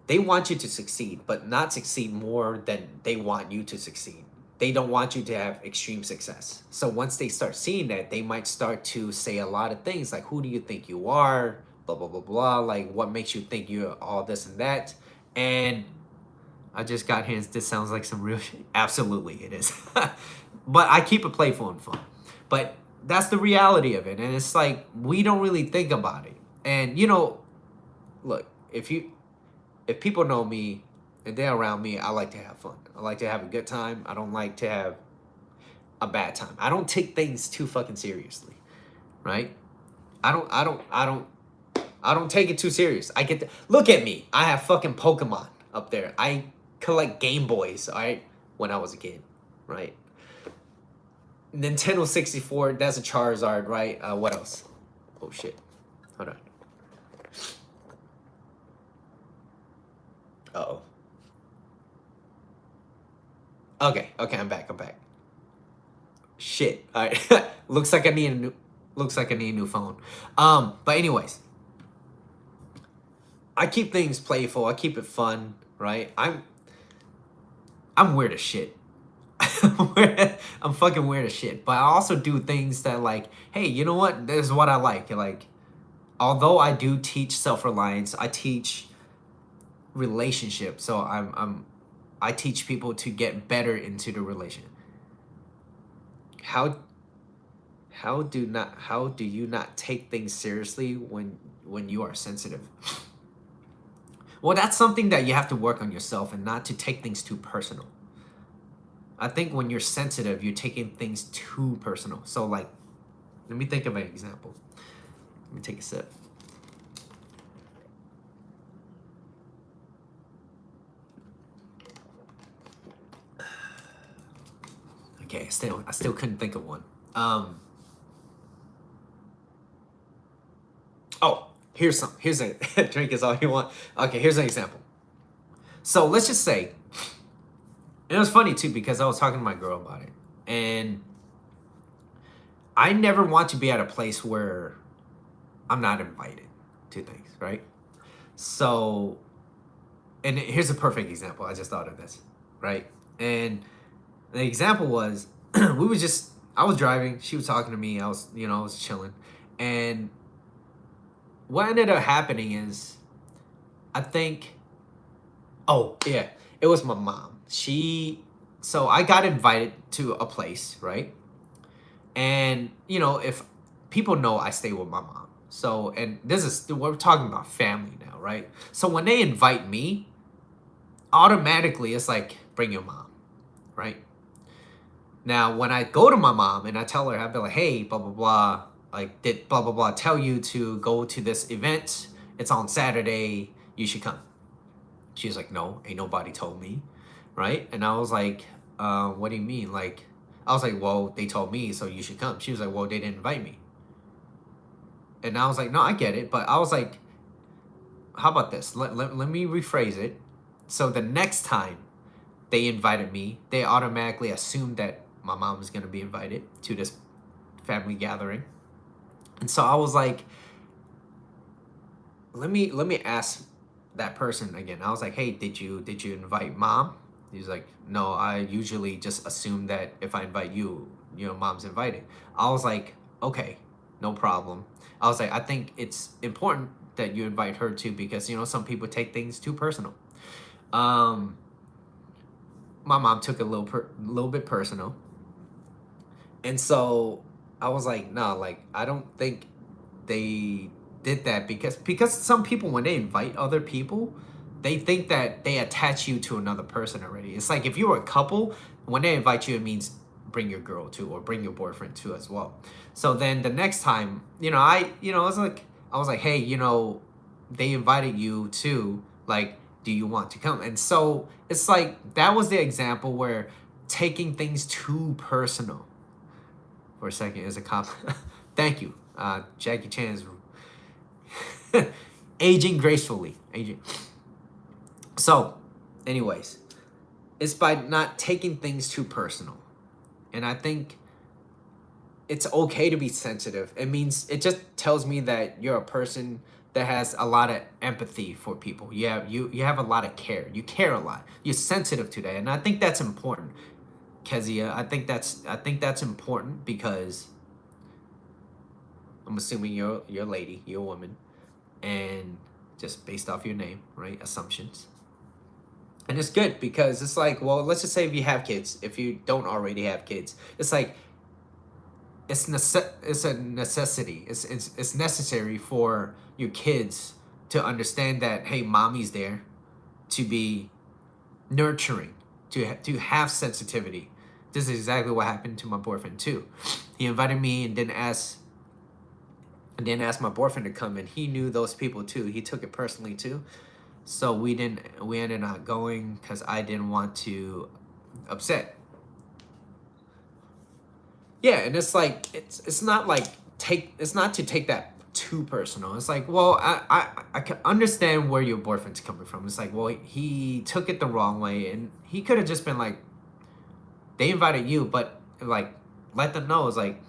they want you to succeed, but not succeed more than they want you to succeed. They don't want you to have extreme success. So once they start seeing that, they might start to say a lot of things like, who do you think you are? Blah, blah, blah, blah. Like, what makes you think you're all this and that? And I just got hints. This sounds like some real shit. Absolutely, it is. But I keep it playful and fun. But that's the reality of it. And it's like, we don't really think about it. And, look, if people know me and they're around me, I like to have fun. I like to have a good time. I don't like to have a bad time. I don't take things too fucking seriously, right? I don't take it too serious. Look at me. I have fucking Pokemon up there. I collect Game Boys, all right, when I was a kid, right? Nintendo 64, that's a Charizard, right? What else? Oh, shit. Hold on. Uh-oh. Okay, I'm back. Shit. All right. Looks like I need a new phone. But anyways, I keep things playful. I keep it fun, right? I'm weird as shit. I'm fucking weird as shit. But I also do things that like, hey, you know what? This is what I like. Like, although I do teach self-reliance, I teach relationships. So I teach people to get better into the relation. How how do you not take things seriously when you are sensitive? Well, that's something that you have to work on yourself and not to take things too personal. I think when you're sensitive, you're taking things too personal. So like, let me think of an example. Let me take a sip. Okay, I still couldn't think of one. Oh, here's a drink is all you want. Okay, here's an example. So let's just say, and it was funny too because I was talking to my girl about it, and I never want to be at a place where I'm not invited to things, right? So, and here's a perfect example. I just thought of this, right? And the example was, I was driving, she was talking to me, I was chilling, and what ended up happening is, I think, oh yeah, it was my mom. So I got invited to a place, right? And if people know I stay with my mom, so and we're talking about family now, right? So when they invite me, automatically it's like bring your mom, right? Now when I go to my mom and I tell her, I'd be like, hey, blah blah blah, like did blah blah blah tell you to go to this event? It's on Saturday. You should come. She's like, no, ain't nobody told me, right? And I was like, what do you mean? Like, I was like, well, they told me, so you should come. She was like, well, they didn't invite me. And I was like, no, I get it. But I was like, how about this? Let me rephrase it. So the next time they invited me, they automatically assumed that my mom was going to be invited to this family gathering. And so I was like, let me ask that person again. I was like, hey, did you invite mom? He's like, no, I usually just assume that if I invite you, mom's invited. I was like, okay, no problem. I was like, I think it's important that you invite her too because some people take things too personal. My mom took a little bit personal, and so I was like, no, like I don't think they did that because some people when they invite other people, they think that they attach you to another person already. It's like if you were a couple, when they invite you, it means bring your girl too or bring your boyfriend too as well. So then the next time, I was like, hey, they invited you too. Like, do you want to come? And so it's like that was the example where taking things too personal for a second is a compliment. Thank you. Jackie Chan is aging gracefully. Aging. So, anyways, it's by not taking things too personal. And I think it's okay to be sensitive. It just tells me that you're a person that has a lot of empathy for people. You have a lot of care. You care a lot. You're sensitive to that. And I think that's important. Kezia, I think that's important because I'm assuming you're a lady, you're a woman, and just based off your name, right? Assumptions. And it's good because it's like, well, let's just say if you have kids, if you don't already have kids, it's like it's a necessity. It's necessary for your kids to understand that hey, mommy's there to be nurturing, to have sensitivity. This is exactly what happened to my boyfriend too. He invited me and didn't ask my boyfriend to come, and he knew those people too. He took it personally too. So we ended up going because I didn't want to upset. Yeah, and it's like it's not like it's not to take that too personal. It's like, well, I can understand where your boyfriend's coming from. It's like, well, he took it the wrong way, and he could have just been like, they invited you, but like, let them know. It's like,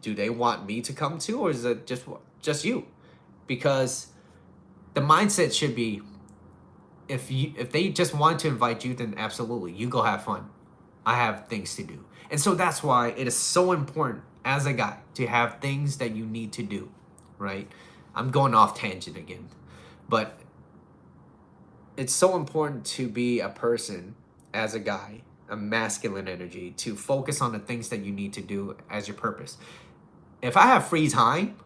do they want me to come too, or is it just you? Because the mindset should be, if they just want to invite you, then absolutely, you go have fun. I have things to do. And so that's why it is so important as a guy to have things that you need to do, right? I'm going off tangent again. But it's so important to be a person as a guy, a masculine energy, to focus on the things that you need to do as your purpose. If I have free time,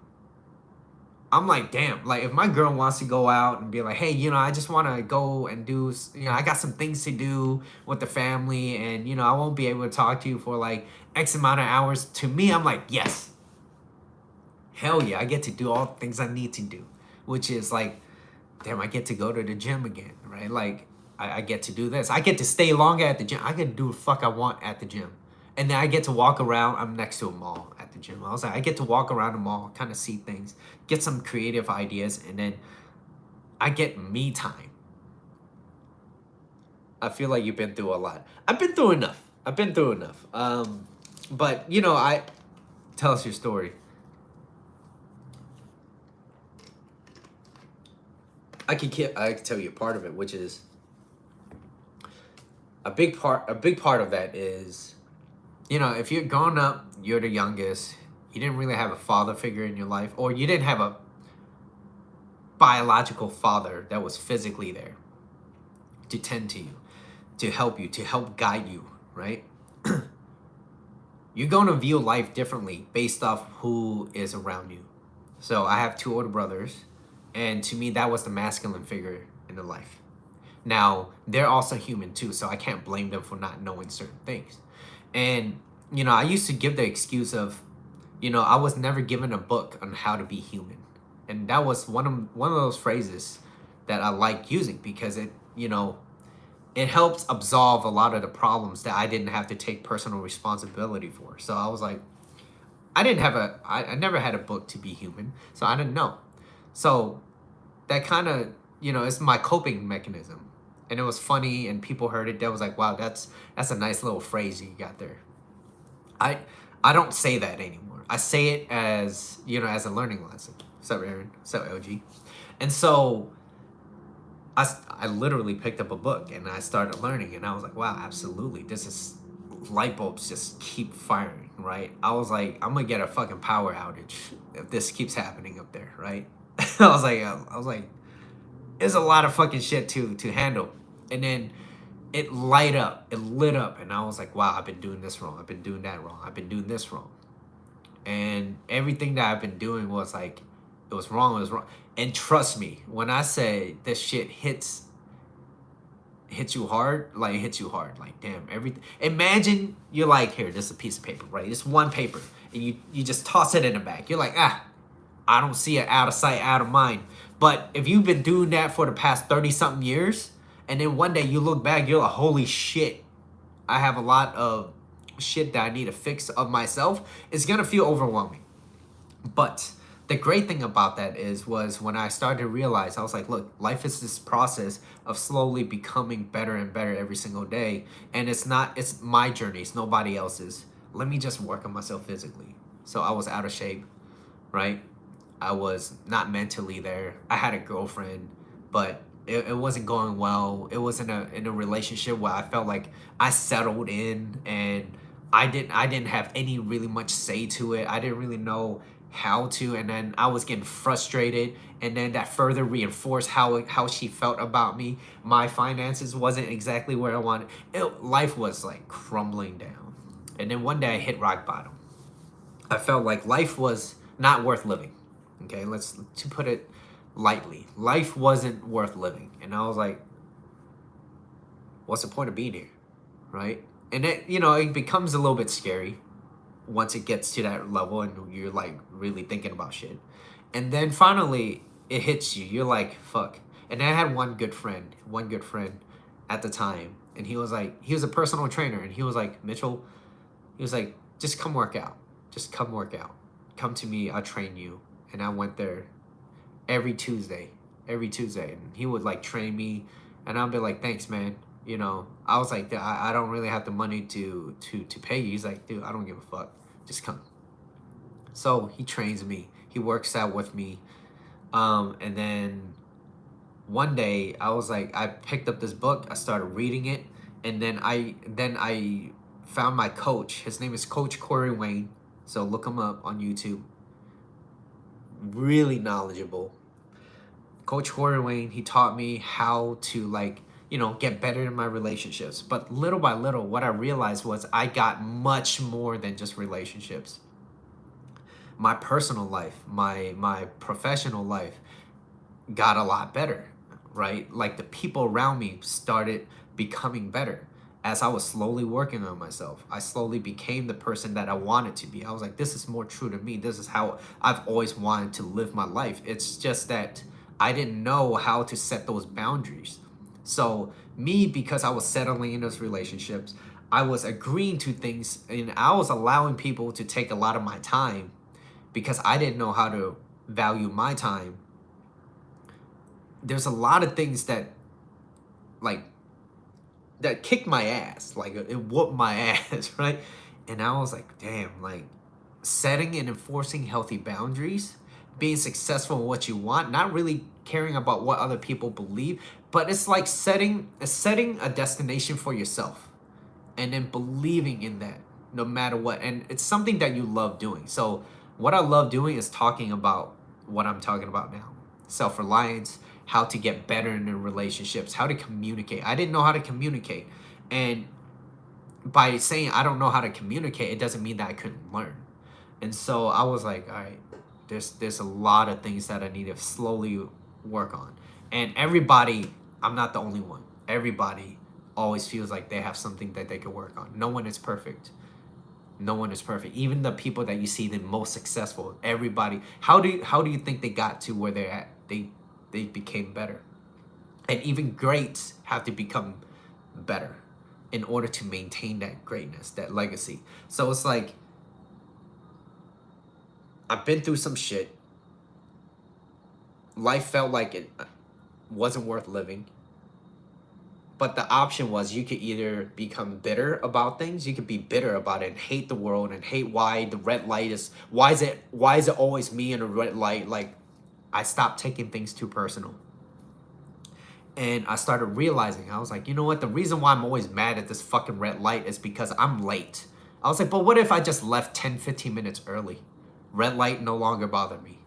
I'm like, damn, like if my girl wants to go out and be like, hey, I just want to go and do, I got some things to do with the family, and, I won't be able to talk to you for like X amount of hours. To me, I'm like, yes, hell yeah, I get to do all the things I need to do, which is like, damn, I get to go to the gym again, right? Like, I get to do this. I get to stay longer at the gym. I get to do the fuck I want at the gym. And then I get to walk around. I'm next to a mall at the gym. I was like, I get to walk around the mall, kind of see things, get some creative ideas, and then I get me time. I feel like you've been through a lot. I've been through enough. But tell us your story. I can tell you a part of it, which is a big part of that is, if you're growing up, you're the youngest, you didn't really have a father figure in your life, or you didn't have a biological father that was physically there to tend to you, to help guide you, right? You're going to view life differently based off who is around you. So I have 2 older brothers, and to me, that was the masculine figure in their life. Now, they're also human too, so I can't blame them for not knowing certain things. And, I used to give the excuse of, I was never given a book on how to be human. And that was one of those phrases that I like using, because it helps absolve a lot of the problems that I didn't have to take personal responsibility for. So I was like, I never had a book to be human, so I didn't know. So that kind of, it's my coping mechanism. And it was funny, and people heard it. They was like, wow, that's a nice little phrase you got there. I don't say that anymore. I say it as, as a learning lesson. What's up, Aaron? What's up, LG? And so I literally picked up a book and I started learning, and I was like, wow, absolutely. This is, light bulbs just keep firing, right? I was like, I'm gonna get a fucking power outage if this keeps happening up there, right? I was like, there's a lot of fucking shit to handle. And then it lit up, and I was like, wow, I've been doing this wrong. I've been doing that wrong. I've been doing this wrong. And everything that I've been doing was like, it was wrong. And trust me, when I say this shit hits you hard, like damn, everything. Imagine you're like, here, this is a piece of paper, right? It's one paper, and you just toss it in the bag. You're like, I don't see it, out of sight, out of mind. But if you've been doing that for the past 30-something years, and then one day you look back, you're like, holy shit, I have a lot of shit that I need to fix of myself, it's gonna feel overwhelming. But the great thing about that was when I started to realize, I was like, look, life is this process of slowly becoming better and better every single day. And it's my journey, it's nobody else's. Let me just work on myself physically. So I was out of shape, right? I was not mentally there. I had a girlfriend, but it wasn't going well. It was in a relationship where I felt like I settled in, and I didn't have any really much say to it. I didn't really know how to, and then I was getting frustrated, and then that further reinforced how she felt about me. My finances wasn't exactly where I wanted. Life was like crumbling down. And then one day I hit rock bottom. I felt like life was not worth living. Okay, to put it lightly, life wasn't worth living. And I was like, what's the point of being here, right? And it becomes a little bit scary once it gets to that level and you're like really thinking about shit. And then finally it hits you. You're like, fuck. And I had one good friend at the time, and he was a personal trainer, and he was like, Mitchell, he was like, just come work out. come to me, I'll train you. And I went there every Tuesday, and he would like train me, and I'll be like, thanks, man. You know, I was like, I don't really have the money to pay you. He's like, dude, I don't give a fuck, just come. So he trains me, he works out with me, and then one day I was like, I picked up this book, I started reading it, and then I found my coach. His name is Coach Corey Wayne, so look him up on YouTube. Really knowledgeable. Coach Corey Wayne, he taught me how to, like, you know, get better in my relationships. But little by little, what I realized was I got much more than just relationships. My personal life, my professional life got a lot better, right? Like the people around me started becoming better. As I was slowly working on myself, I slowly became the person that I wanted to be. I was like, this is more true to me. This is how I've always wanted to live my life. It's just that I didn't know how to set those boundaries. So me, because I was settling in those relationships, I was agreeing to things, and I was allowing people to take a lot of my time because I didn't know how to value my time. There's a lot of things that, like, that kicked my ass, like it whooped my ass, right? And I was like, damn, like setting and enforcing healthy boundaries, being successful in what you want, not really caring about what other people believe, but it's like setting a destination for yourself and then believing in that no matter what. And it's something that you love doing. So what I love doing is talking about what I'm talking about now. Self-reliance, how to get better in the relationships, how to communicate. I didn't know how to communicate. And by saying I don't know how to communicate, it doesn't mean that I couldn't learn. And so I was like, all right, there's a lot of things that I need to slowly work on. And everybody, I'm not the only one. Everybody always feels like they have something that they could work on. No one is perfect. No one is perfect. Even the people that you see the most successful, everybody, how do you think they got to where they're at? They became better. And even greats have to become better in order to maintain that greatness, that legacy. So it's like, I've been through some shit. Life felt like it wasn't worth living. But the option was you could either become bitter about things, you could be bitter about it and hate the world and hate why the red light is, why is it always me in a red light? Like, I stopped taking things too personal. And I started realizing, I was like, you know what? The reason why I'm always mad at this fucking red light is because I'm late. I was like, but what if I just left 10, 15 minutes early? Red light no longer bothered me.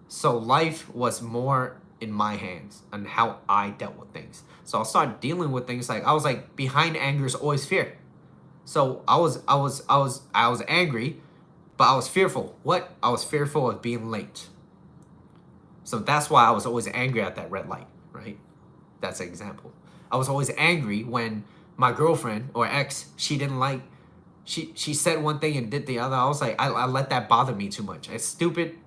So life was more in my hands and how I dealt with things. So I started dealing with things like, I was like, behind anger is always fear. So I was angry, but I was fearful. What? I was fearful of being late. So that's why I was always angry at that red light, right? That's an example. I was always angry when my girlfriend or ex, she didn't like, she said one thing and did the other. I was like, I let that bother me too much. It's stupid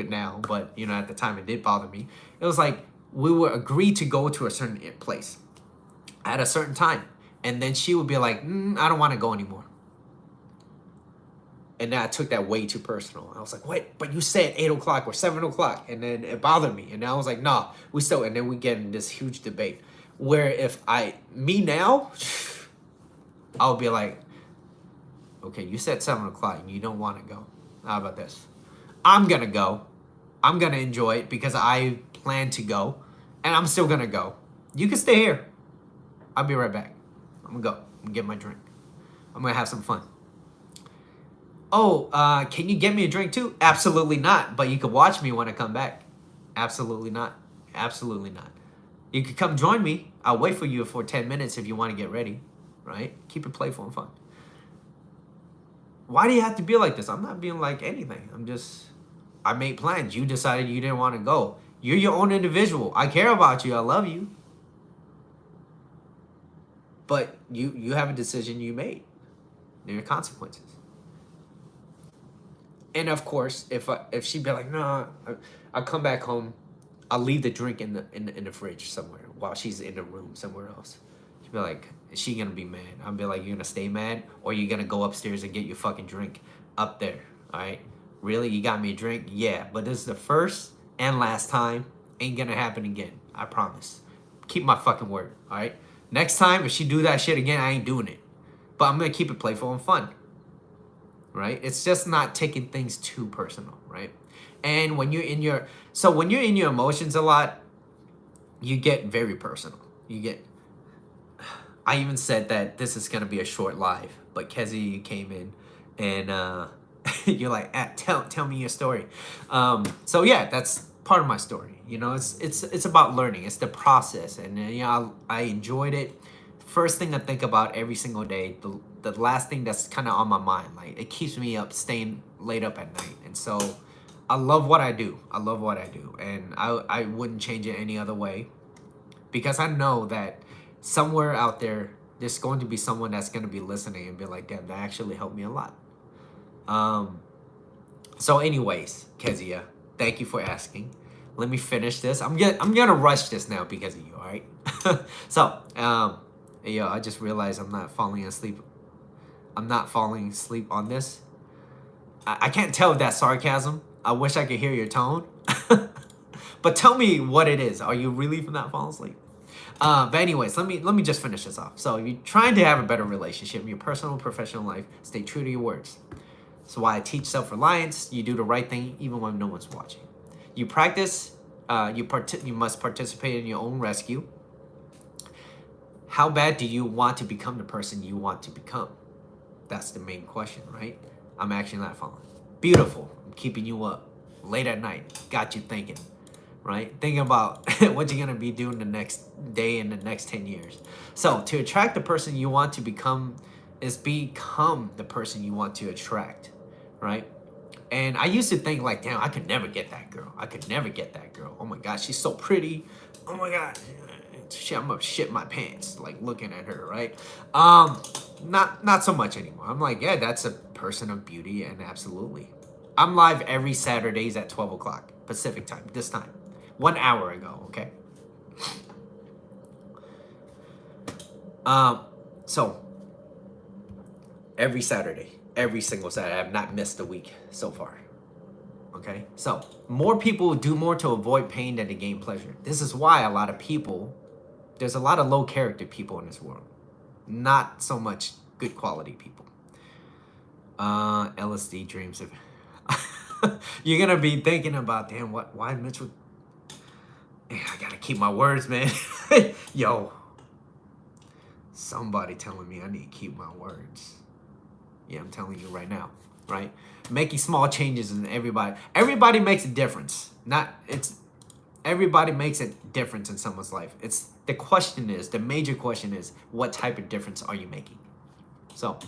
now, but you know, at the time it did bother me. It was like we would agree to go to a certain place at a certain time, and then she would be like, I don't want to go anymore. And then I took that way too personal. I was like, wait, but you said 8 o'clock or 7 o'clock. And then it bothered me. And I was like, nah, we still, and then we get in this huge debate where if me now, I'll be like, okay, you said 7 o'clock and you don't want to go. How about this? I'm going to go. I'm going to enjoy it because I plan to go. And I'm still going to go. You can stay here. I'll be right back. I'm going to go. I'm going to get my drink. I'm going to have some fun. Oh, can you get me a drink too? Absolutely not. But you could watch me when I come back. Absolutely not. Absolutely not. You could come join me. I'll wait for you for 10 minutes if you want to get ready. Right? Keep it playful and fun. Why do you have to be like this? I'm not being like anything. I made plans. You decided you didn't want to go. You're your own individual. I care about you. I love you. But you have a decision you made. There are consequences. And of course, if she'd be like, no, I'll come back home, I'll leave the drink in the fridge somewhere while she's in the room somewhere else. She'd be like, is she gonna be mad? I'll be like, you're gonna stay mad, or you're gonna go upstairs and get your fucking drink up there, all right? Really? You got me a drink? Yeah, but this is the first and last time. Ain't gonna happen again. I promise. Keep my fucking word, all right? Next time, if she do that shit again, I ain't doing it. But I'm gonna keep it playful and fun, right? It's just not taking things too personal, right? And when you're in your emotions a lot, you get very personal. I even said that this is gonna be a short live, but Kezi, you came in and you're like, tell me your story. So yeah, that's part of my story. You know, it's about learning. It's the process, and you know, I enjoyed it. First thing I think about every single day. The last thing that's kind of on my mind, like it keeps me up, staying late up at night, and so I love what I do. I love what I do, and I wouldn't change it any other way, because I know that somewhere out there, there's going to be someone that's going to be listening and be like, damn, that actually helped me a lot. So anyways, Kezia, thank you for asking. Let me finish this. I'm gonna rush this now because of you, all right? So, yo, I just realized I'm not falling asleep. I'm not falling asleep on this. I can't tell if that's sarcasm. I wish I could hear your tone. But tell me what it is. Are you really not falling asleep? But anyways, let me just finish this off. So if you're trying to have a better relationship in your personal and professional life, stay true to your words. So why I teach self-reliance. You do the right thing even when no one's watching. You practice. You must participate in your own rescue. How bad do you want to become the person you want to become? That's the main question, right? I'm actually not following. Beautiful. I'm keeping you up late at night. Got you thinking, right? Thinking about what you're going to be doing the next day in the next 10 years. So to attract the person you want to become is become the person you want to attract, right? And I used to think like, damn, I could never get that girl. I could never get that girl. Oh my God, she's so pretty. Oh my God. Shit, I'm gonna shit my pants like looking at her, right? Not so much anymore. I'm like, yeah, that's a person of beauty, and absolutely. I'm live every Saturdays at 12 o'clock Pacific time, this time. 1 hour ago, okay? So every Saturday, every single Saturday, I have not missed a week so far. Okay, so more people do more to avoid pain than to gain pleasure. This is why there's a lot of low character people in this world, not so much good quality people. LSD dreams of you're gonna be thinking about, damn, why Mitchell? Yeah, I gotta keep my words, man. Yo, somebody telling me I need to keep my words. Yeah, I'm telling you right now, right? Making small changes in everybody makes a difference. Everybody makes a difference in someone's life. The major question is, what type of difference are you making? So,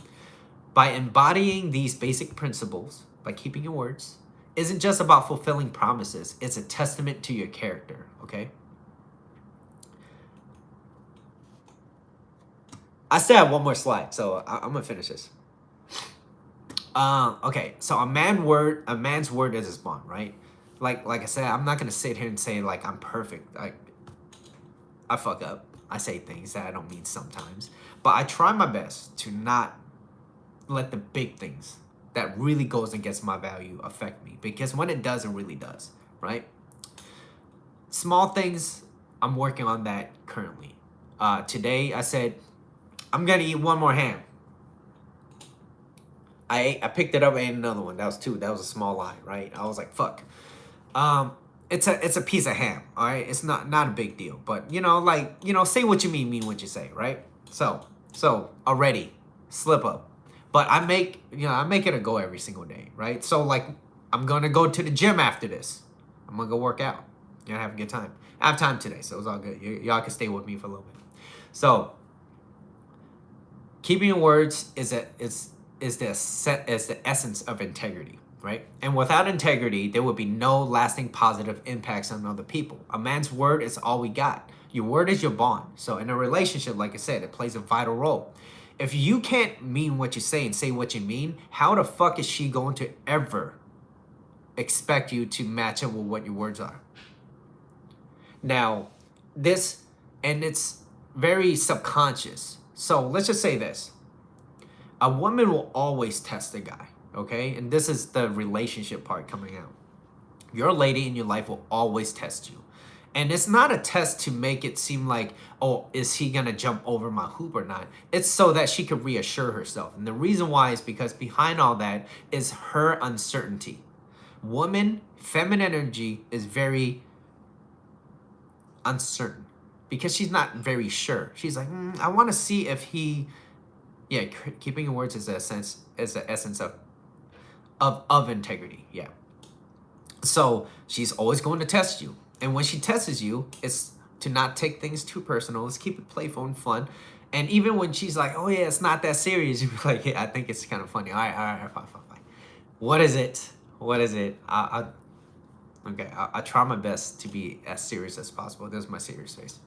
by embodying these basic principles, by keeping your words, isn't just about fulfilling promises. It's a testament to your character, okay? I still have one more slide, so I'm gonna finish this. Okay, so a man's word is his bond, right? Like I said, I'm not gonna sit here and say like I'm perfect. I fuck up. I say things that I don't mean sometimes, but I try my best to not let the big things that really goes against my value affect me, because when it does, it really does, right? Small things, I'm working on that currently. Today I said I'm gonna eat one more ham. I picked it up and ate another one. That was two. That was a small lie, right? I was like, fuck. It's a piece of ham, all right? It's not a big deal, but say what you mean what you say, right? So already slip up, but I make it a go every single day, right? So like I'm gonna go to the gym after this. I'm gonna go work out. Gonna have a good time. I have time today, so it's all good. Y'all can stay with me for a little bit. So keeping your words is the essence of integrity, right? And without integrity, there would be no lasting positive impacts on other people. A man's word is all we got. Your word is your bond. So in a relationship, like I said, it plays a vital role. If you can't mean what you say and say what you mean, how the fuck is she going to ever expect you to match up with what your words are? Now, it's very subconscious. So let's just say this. A woman will always test a guy. Okay, and this is the relationship part coming out. Your lady in your life will always test you. And it's not a test to make it seem like, oh, is he gonna jump over my hoop or not? It's so that she could reassure herself. And the reason why is because behind all that is her uncertainty. Woman, feminine energy is very uncertain because she's not very sure. She's like, I want to see if he, yeah, keeping your words is a sense, is the essence of integrity. Yeah. So she's always going to test you. And when she tests you, it's to not take things too personal. Let's keep it playful and fun. And even when she's like, oh yeah, it's not that serious, you be like, yeah, I think it's kind of funny. All right, fine. What is it? What is it? Okay, I try my best to be as serious as possible. There's my serious face.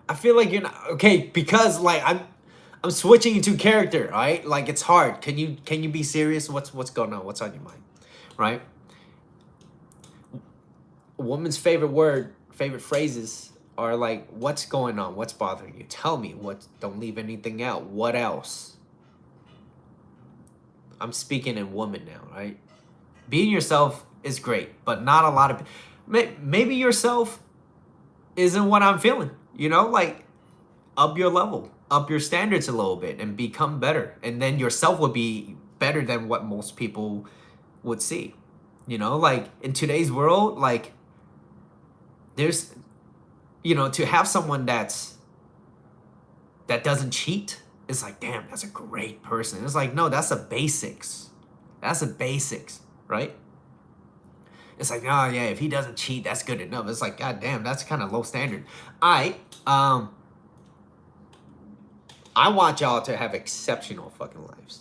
I feel like you're not okay because like I'm switching into character, right? Like it's hard. Can you be serious? What's going on? What's on your mind, right? A woman's favorite phrases are like, "What's going on? What's bothering you? Tell me. What? Don't leave anything out. What else?" I'm speaking in woman now, right? Being yourself is great, but not a lot of maybe yourself isn't what I'm feeling. You know, like up your level, up your standards a little bit, and become better, and then yourself would be better than what most people would see. You know, like in today's world, like there's, you know, to have someone that doesn't cheat, it's like, damn, that's a great person. It's like, no, that's the basics. That's the basics, right? It's like, oh yeah, if he doesn't cheat, that's good enough. It's like, god damn, that's kind of low standard. I want y'all to have exceptional fucking lives.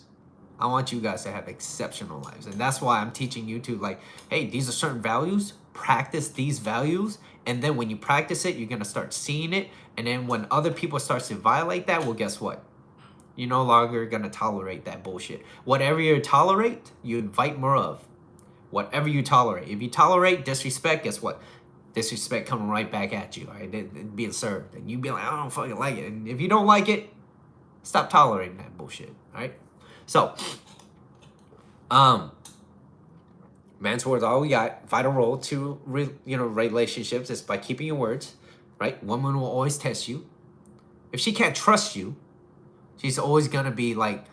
I want you guys to have exceptional lives. And that's why I'm teaching you to like, hey, these are certain values, practice these values. And then when you practice it, you're going to start seeing it. And then when other people start to violate that, well, guess what? You're no longer going to tolerate that bullshit. Whatever you tolerate, you invite more of. Whatever you tolerate. If you tolerate disrespect, guess what? Disrespect coming right back at you, right? It being served. And you be like, I don't fucking like it. And if you don't like it, stop tolerating that bullshit, right? So, man's words, all we got. Vital role to relationships is by keeping your words, right? Woman will always test you. If she can't trust you, she's always gonna be like,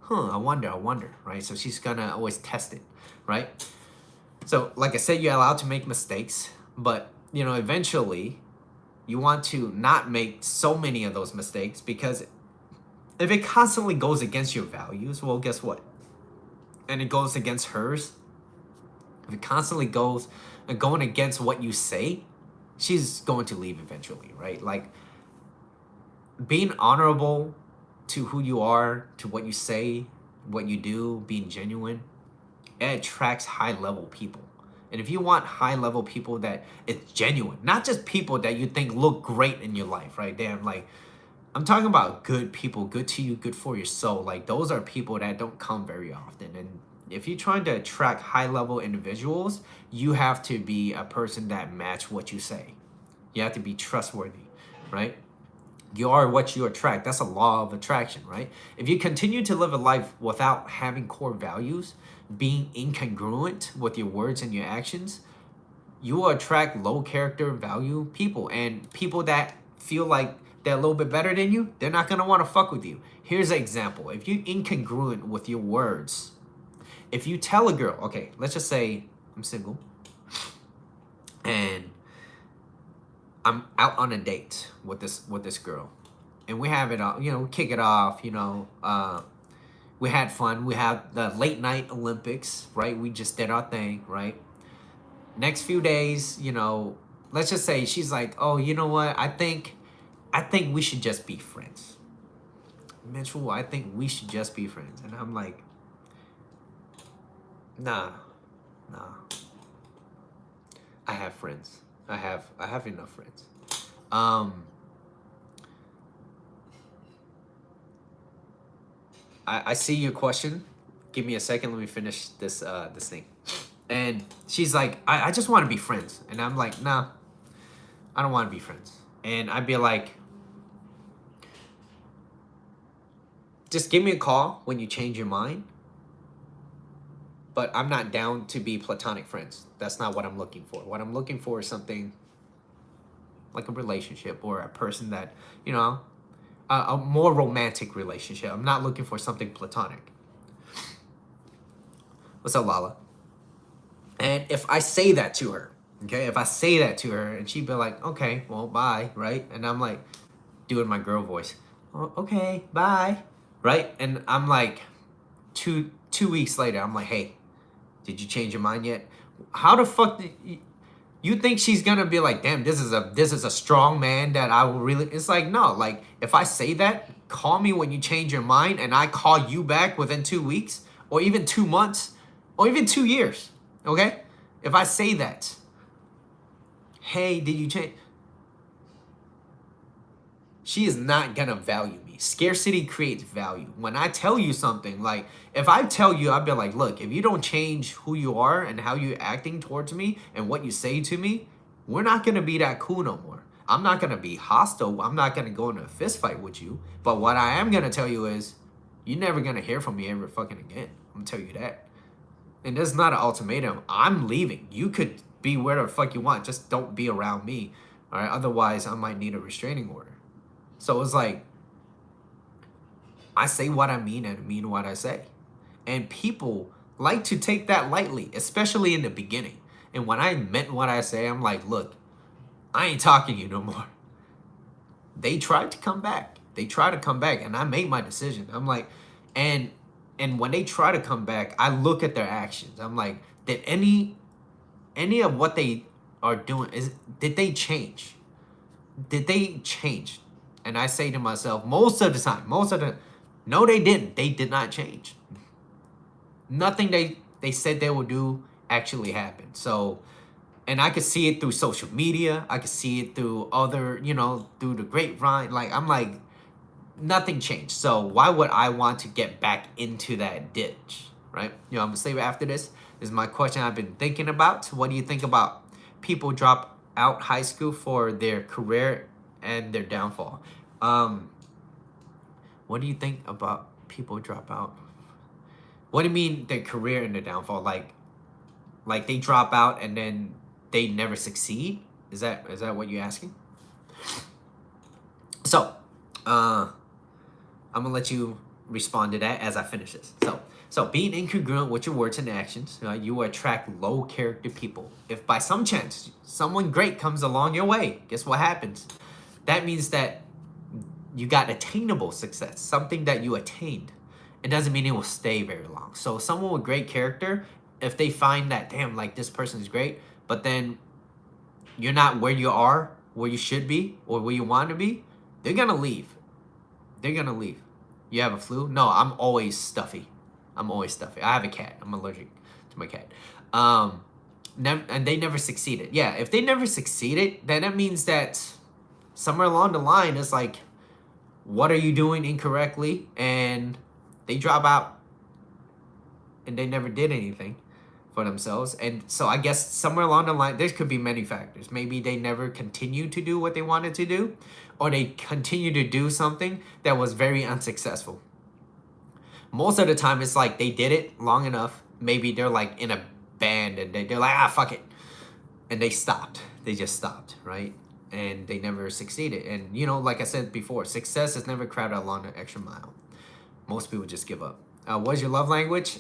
I wonder, right? So she's gonna always test it, right? So, like I said, you're allowed to make mistakes, but eventually, you want to not make so many of those mistakes because if it constantly goes against your values, well, guess what? And it goes against hers. If it constantly goes and going against what you say, she's going to leave eventually, right? Like being honorable to who you are, to what you say, what you do, being genuine, it attracts high level people. And if you want high level people that it's genuine, not just people that you think look great in your life, right? Damn, like I'm talking about good people, good to you, good for your soul. Like those are people that don't come very often. And if you're trying to attract high level individuals, you have to be a person that match what you say. You have to be trustworthy, right? You are what you attract. That's a law of attraction, right? If you continue to live a life without having core values, being incongruent with your words and your actions, you will attract low character value people, and people that feel like they're a little bit better than you, they're not gonna want to fuck with you. Here's an example. If you're incongruent with your words, if you tell a girl, okay, let's just say I'm single and I'm out on a date with this girl, and we have it all, kick it off, we had fun. We had the late night Olympics, right? We just did our thing, right? Next few days, let's just say she's like, oh, you know what? I think we should just be friends. Mitchell, I think we should just be friends. And I'm like, nah. I have friends. I have enough friends. I see your question. Give me a second. Let me finish this thing. And she's like, I just want to be friends. And I'm like, nah, I don't want to be friends. And I'd be like, just give me a call when you change your mind. but I'm not down to be platonic friends. That's not what I'm looking for. What I'm looking for is something like a relationship or a person that, you know, a more romantic relationship. I'm not looking for something platonic. What's up, Lala? And if I say that to her, okay, if I say that to her and she'd be like, okay, well, bye, right? And I'm like, doing my girl voice, oh, okay, bye, right? And I'm like, two weeks later, I'm like, hey, did you change your mind yet? How the fuck did you think she's gonna be like, damn, this is a strong man that I will really? It's like, no, like if I say that, call me when you change your mind, and I call you back within 2 weeks, or even 2 months, or even 2 years. Okay, if I say that, hey, did you change? She is not gonna value me. Scarcity creates value. When I tell you something, like if I tell you, I'd be like, look, if you don't change who you are and how you're acting towards me and what you say to me, we're not gonna be that cool no more. I'm not gonna be hostile. I'm not gonna go into a fist fight with you. But what I am gonna tell you is, you're never gonna hear from me ever fucking again. I'm gonna tell you that. And this is not an ultimatum. I'm leaving. You could be where the fuck you want. Just don't be around me. All right. Otherwise, I might need a restraining order. So it's like, I say what I mean and mean what I say. And people like to take that lightly, especially in the beginning. And when I meant what I say, I'm like, look, I ain't talking to you no more. They tried to come back. They tried to come back, and I made my decision. I'm like, and when they try to come back, I look at their actions. I'm like, did any of what they are doing, did they change? Did they change? And I say to myself, most of the time, no, they didn't. They did not change. Nothing they said they would do actually happened. So, and I could see it through social media. I could see it through other, through the grapevine. Like, I'm like, nothing changed. So why would I want to get back into that ditch, right? I'm gonna say after this is my question I've been thinking about. What do you think about people drop out high school for their career and their downfall? What do you think about people drop out? What do you mean their career and their downfall? Like they drop out and then they never succeed? Is that what you're asking? So, I'm gonna let you respond to that as I finish this. So being incongruent with your words and actions, you will attract low character people. If by some chance someone great comes along your way, guess what happens? That means that you got attainable success, something that you attained. It doesn't mean it will stay very long. So someone with great character, if they find that, damn, like this person is great, but then you're not where you are, where you should be, or where you want to be, they're gonna leave. They're gonna leave. You have a flu? No, I'm always stuffy. I have a cat. I'm allergic to my cat. And they never succeeded. Yeah, if they never succeeded, then that means that somewhere along the line, it's like, what are you doing incorrectly? And they drop out and they never did anything for themselves. And so I guess somewhere along the line, there could be many factors. Maybe they never continued to do what they wanted to do, or they continued to do something that was very unsuccessful. Most of the time, it's like they did it long enough. Maybe they're like in a band and they're like, fuck it. And they stopped. They just stopped, right? And they never succeeded. And, like I said before, success is never crowded along an extra mile. Most people just give up. What is your love language?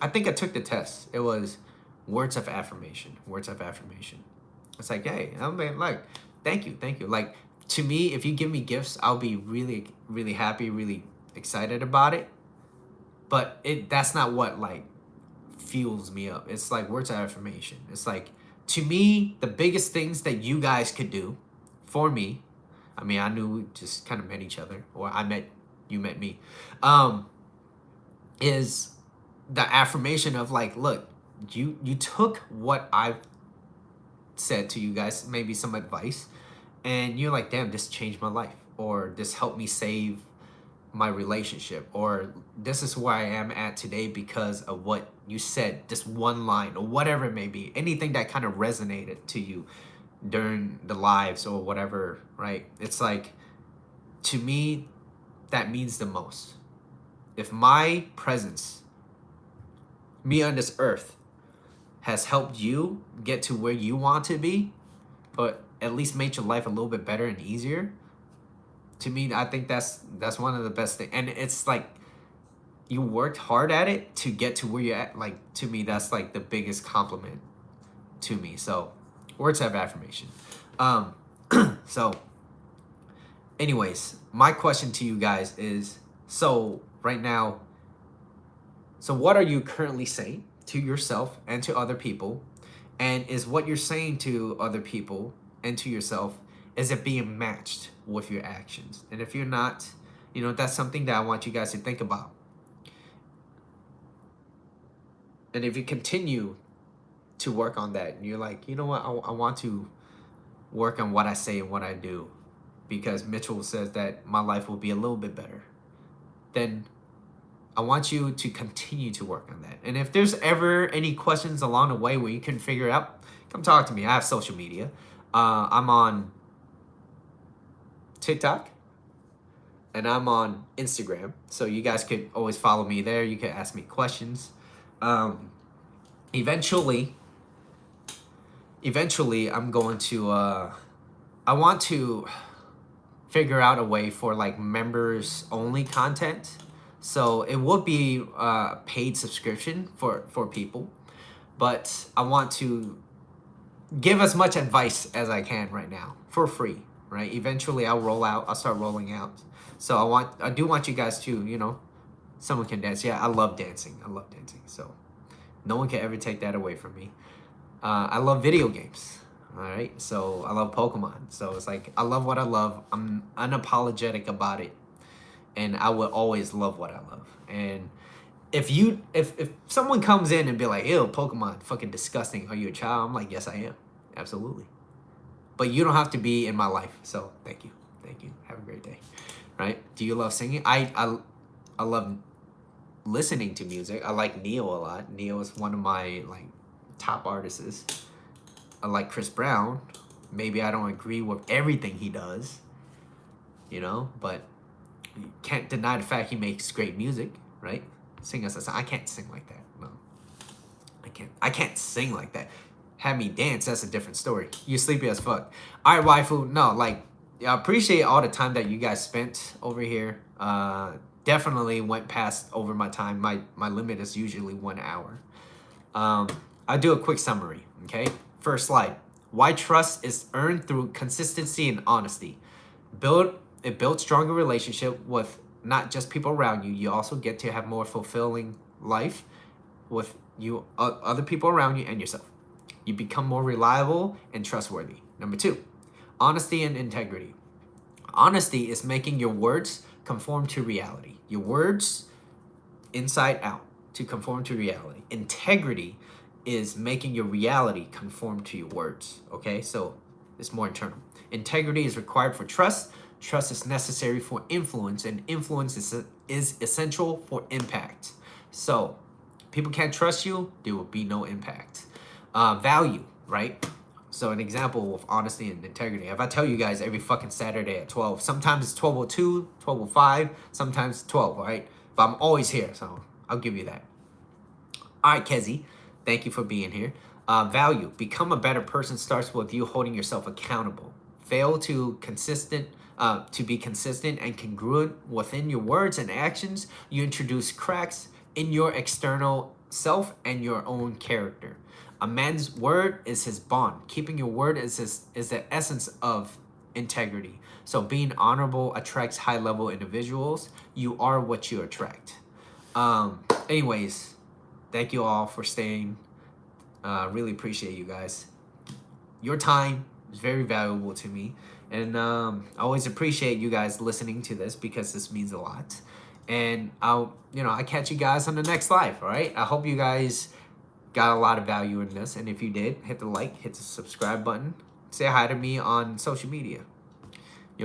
I think I took the test. It was words of affirmation. Words of affirmation. It's like, hey, I'm like, thank you. Like, to me, if you give me gifts, I'll be really, really happy, really excited about it. But that's not what, like, fuels me up. It's like words of affirmation. It's like, to me, the biggest things that you guys could do for me, I mean, I knew we just kind of met each other, or you met me, is the affirmation of like, look, you took what I've said to you guys, maybe some advice, and you're like, damn, this changed my life, or this helped me save my relationship, or this is where I am at today because of what you said, this one line, or whatever it may be, anything that kind of resonated to you during the lives or whatever, right? It's like, to me, that means the most. If my presence me on this earth has helped you get to where you want to be, but at least made your life a little bit better and easier, to me, I think that's one of the best things. And it's like you worked hard at it to get to where you're at. Like, to me, that's like the biggest compliment to me. So, words of affirmation. So, anyways, my question to you guys is, so right now, so what are you currently saying to yourself and to other people? And is what you're saying to other people and to yourself, is it being matched with your actions? And if you're not, that's something that I want you guys to think about. And if you continue to work on that, and you're like, you know what, I want to work on what I say and what I do, because Mitchell says that my life will be a little bit better, then I want you to continue to work on that. And if there's ever any questions along the way where you can figure it out, come talk to me. I have social media. I'm on TikTok and I'm on Instagram. So you guys could always follow me there. You can ask me questions. Eventually, I'm going to, I want to figure out a way for like members only content. So it would be a paid subscription for people, but I want to give as much advice as I can right now for free, right? Eventually I'll start rolling out. So I do want you guys to, someone can dance. Yeah, I love dancing. So no one can ever take that away from me. I love video games. All right. So I love Pokemon. So it's like, I love what I love. I'm unapologetic about it. And I will always love what I love. And if someone comes in and be like, ew, Pokemon, fucking disgusting, are you a child? I'm like, yes, I am. Absolutely. But you don't have to be in my life. So thank you. Have a great day. Right? Do you love singing? I love listening to music. I like Neo a lot. Neo is one of my like top artists. I like Chris Brown. Maybe I don't agree with everything he does, but you can't deny the fact he makes great music, right? Sing us a song. I can't sing like that. No, I can't sing like that. Have me dance, that's a different story. You sleepy as fuck. All right, waifu. No, like, I appreciate all the time that you guys spent over here. Definitely went past over my time. My limit is usually 1 hour. I'll do a quick summary, okay? First slide. Why trust is earned through consistency and honesty. It builds stronger relationship with not just people around you. You also get to have more fulfilling life with other people around you and yourself. You become more reliable and trustworthy. Number 2, honesty and integrity. Honesty is making your words conform to reality. Your words inside out to conform to reality. Integrity is making your reality conform to your words. Okay, so it's more internal. Integrity is required for trust. Trust is necessary for influence, and influence is essential for impact. So, people can't trust you, there will be no impact. Value, right? So, an example of honesty and integrity. If I tell you guys every fucking Saturday at 12, sometimes it's 12:02, 12:05, sometimes 12, right? But I'm always here, so I'll give you that. All right, Kezi, thank you for being here. Value, become a better person starts with you holding yourself accountable. Fail to be consistent and congruent within your words and actions, you introduce cracks in your external self and your own character. A man's word is his bond. Keeping your word is the essence of integrity. So being honorable attracts high-level individuals. You are what you attract. Anyways, thank you all for staying. Really appreciate you guys. Your time is very valuable to me. And I always appreciate you guys listening to this because this means a lot. And I'll catch you guys on the next live, all right? I hope you guys got a lot of value in this. And if you did, hit the like, hit the subscribe button. Say hi to me on social media.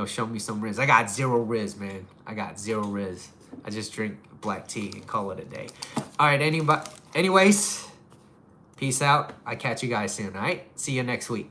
Show me some Riz. I got 0 Riz, man. I got 0 Riz. I just drink black tea and call it a day. All right, anyways, peace out. I catch you guys soon, all right? See you next week.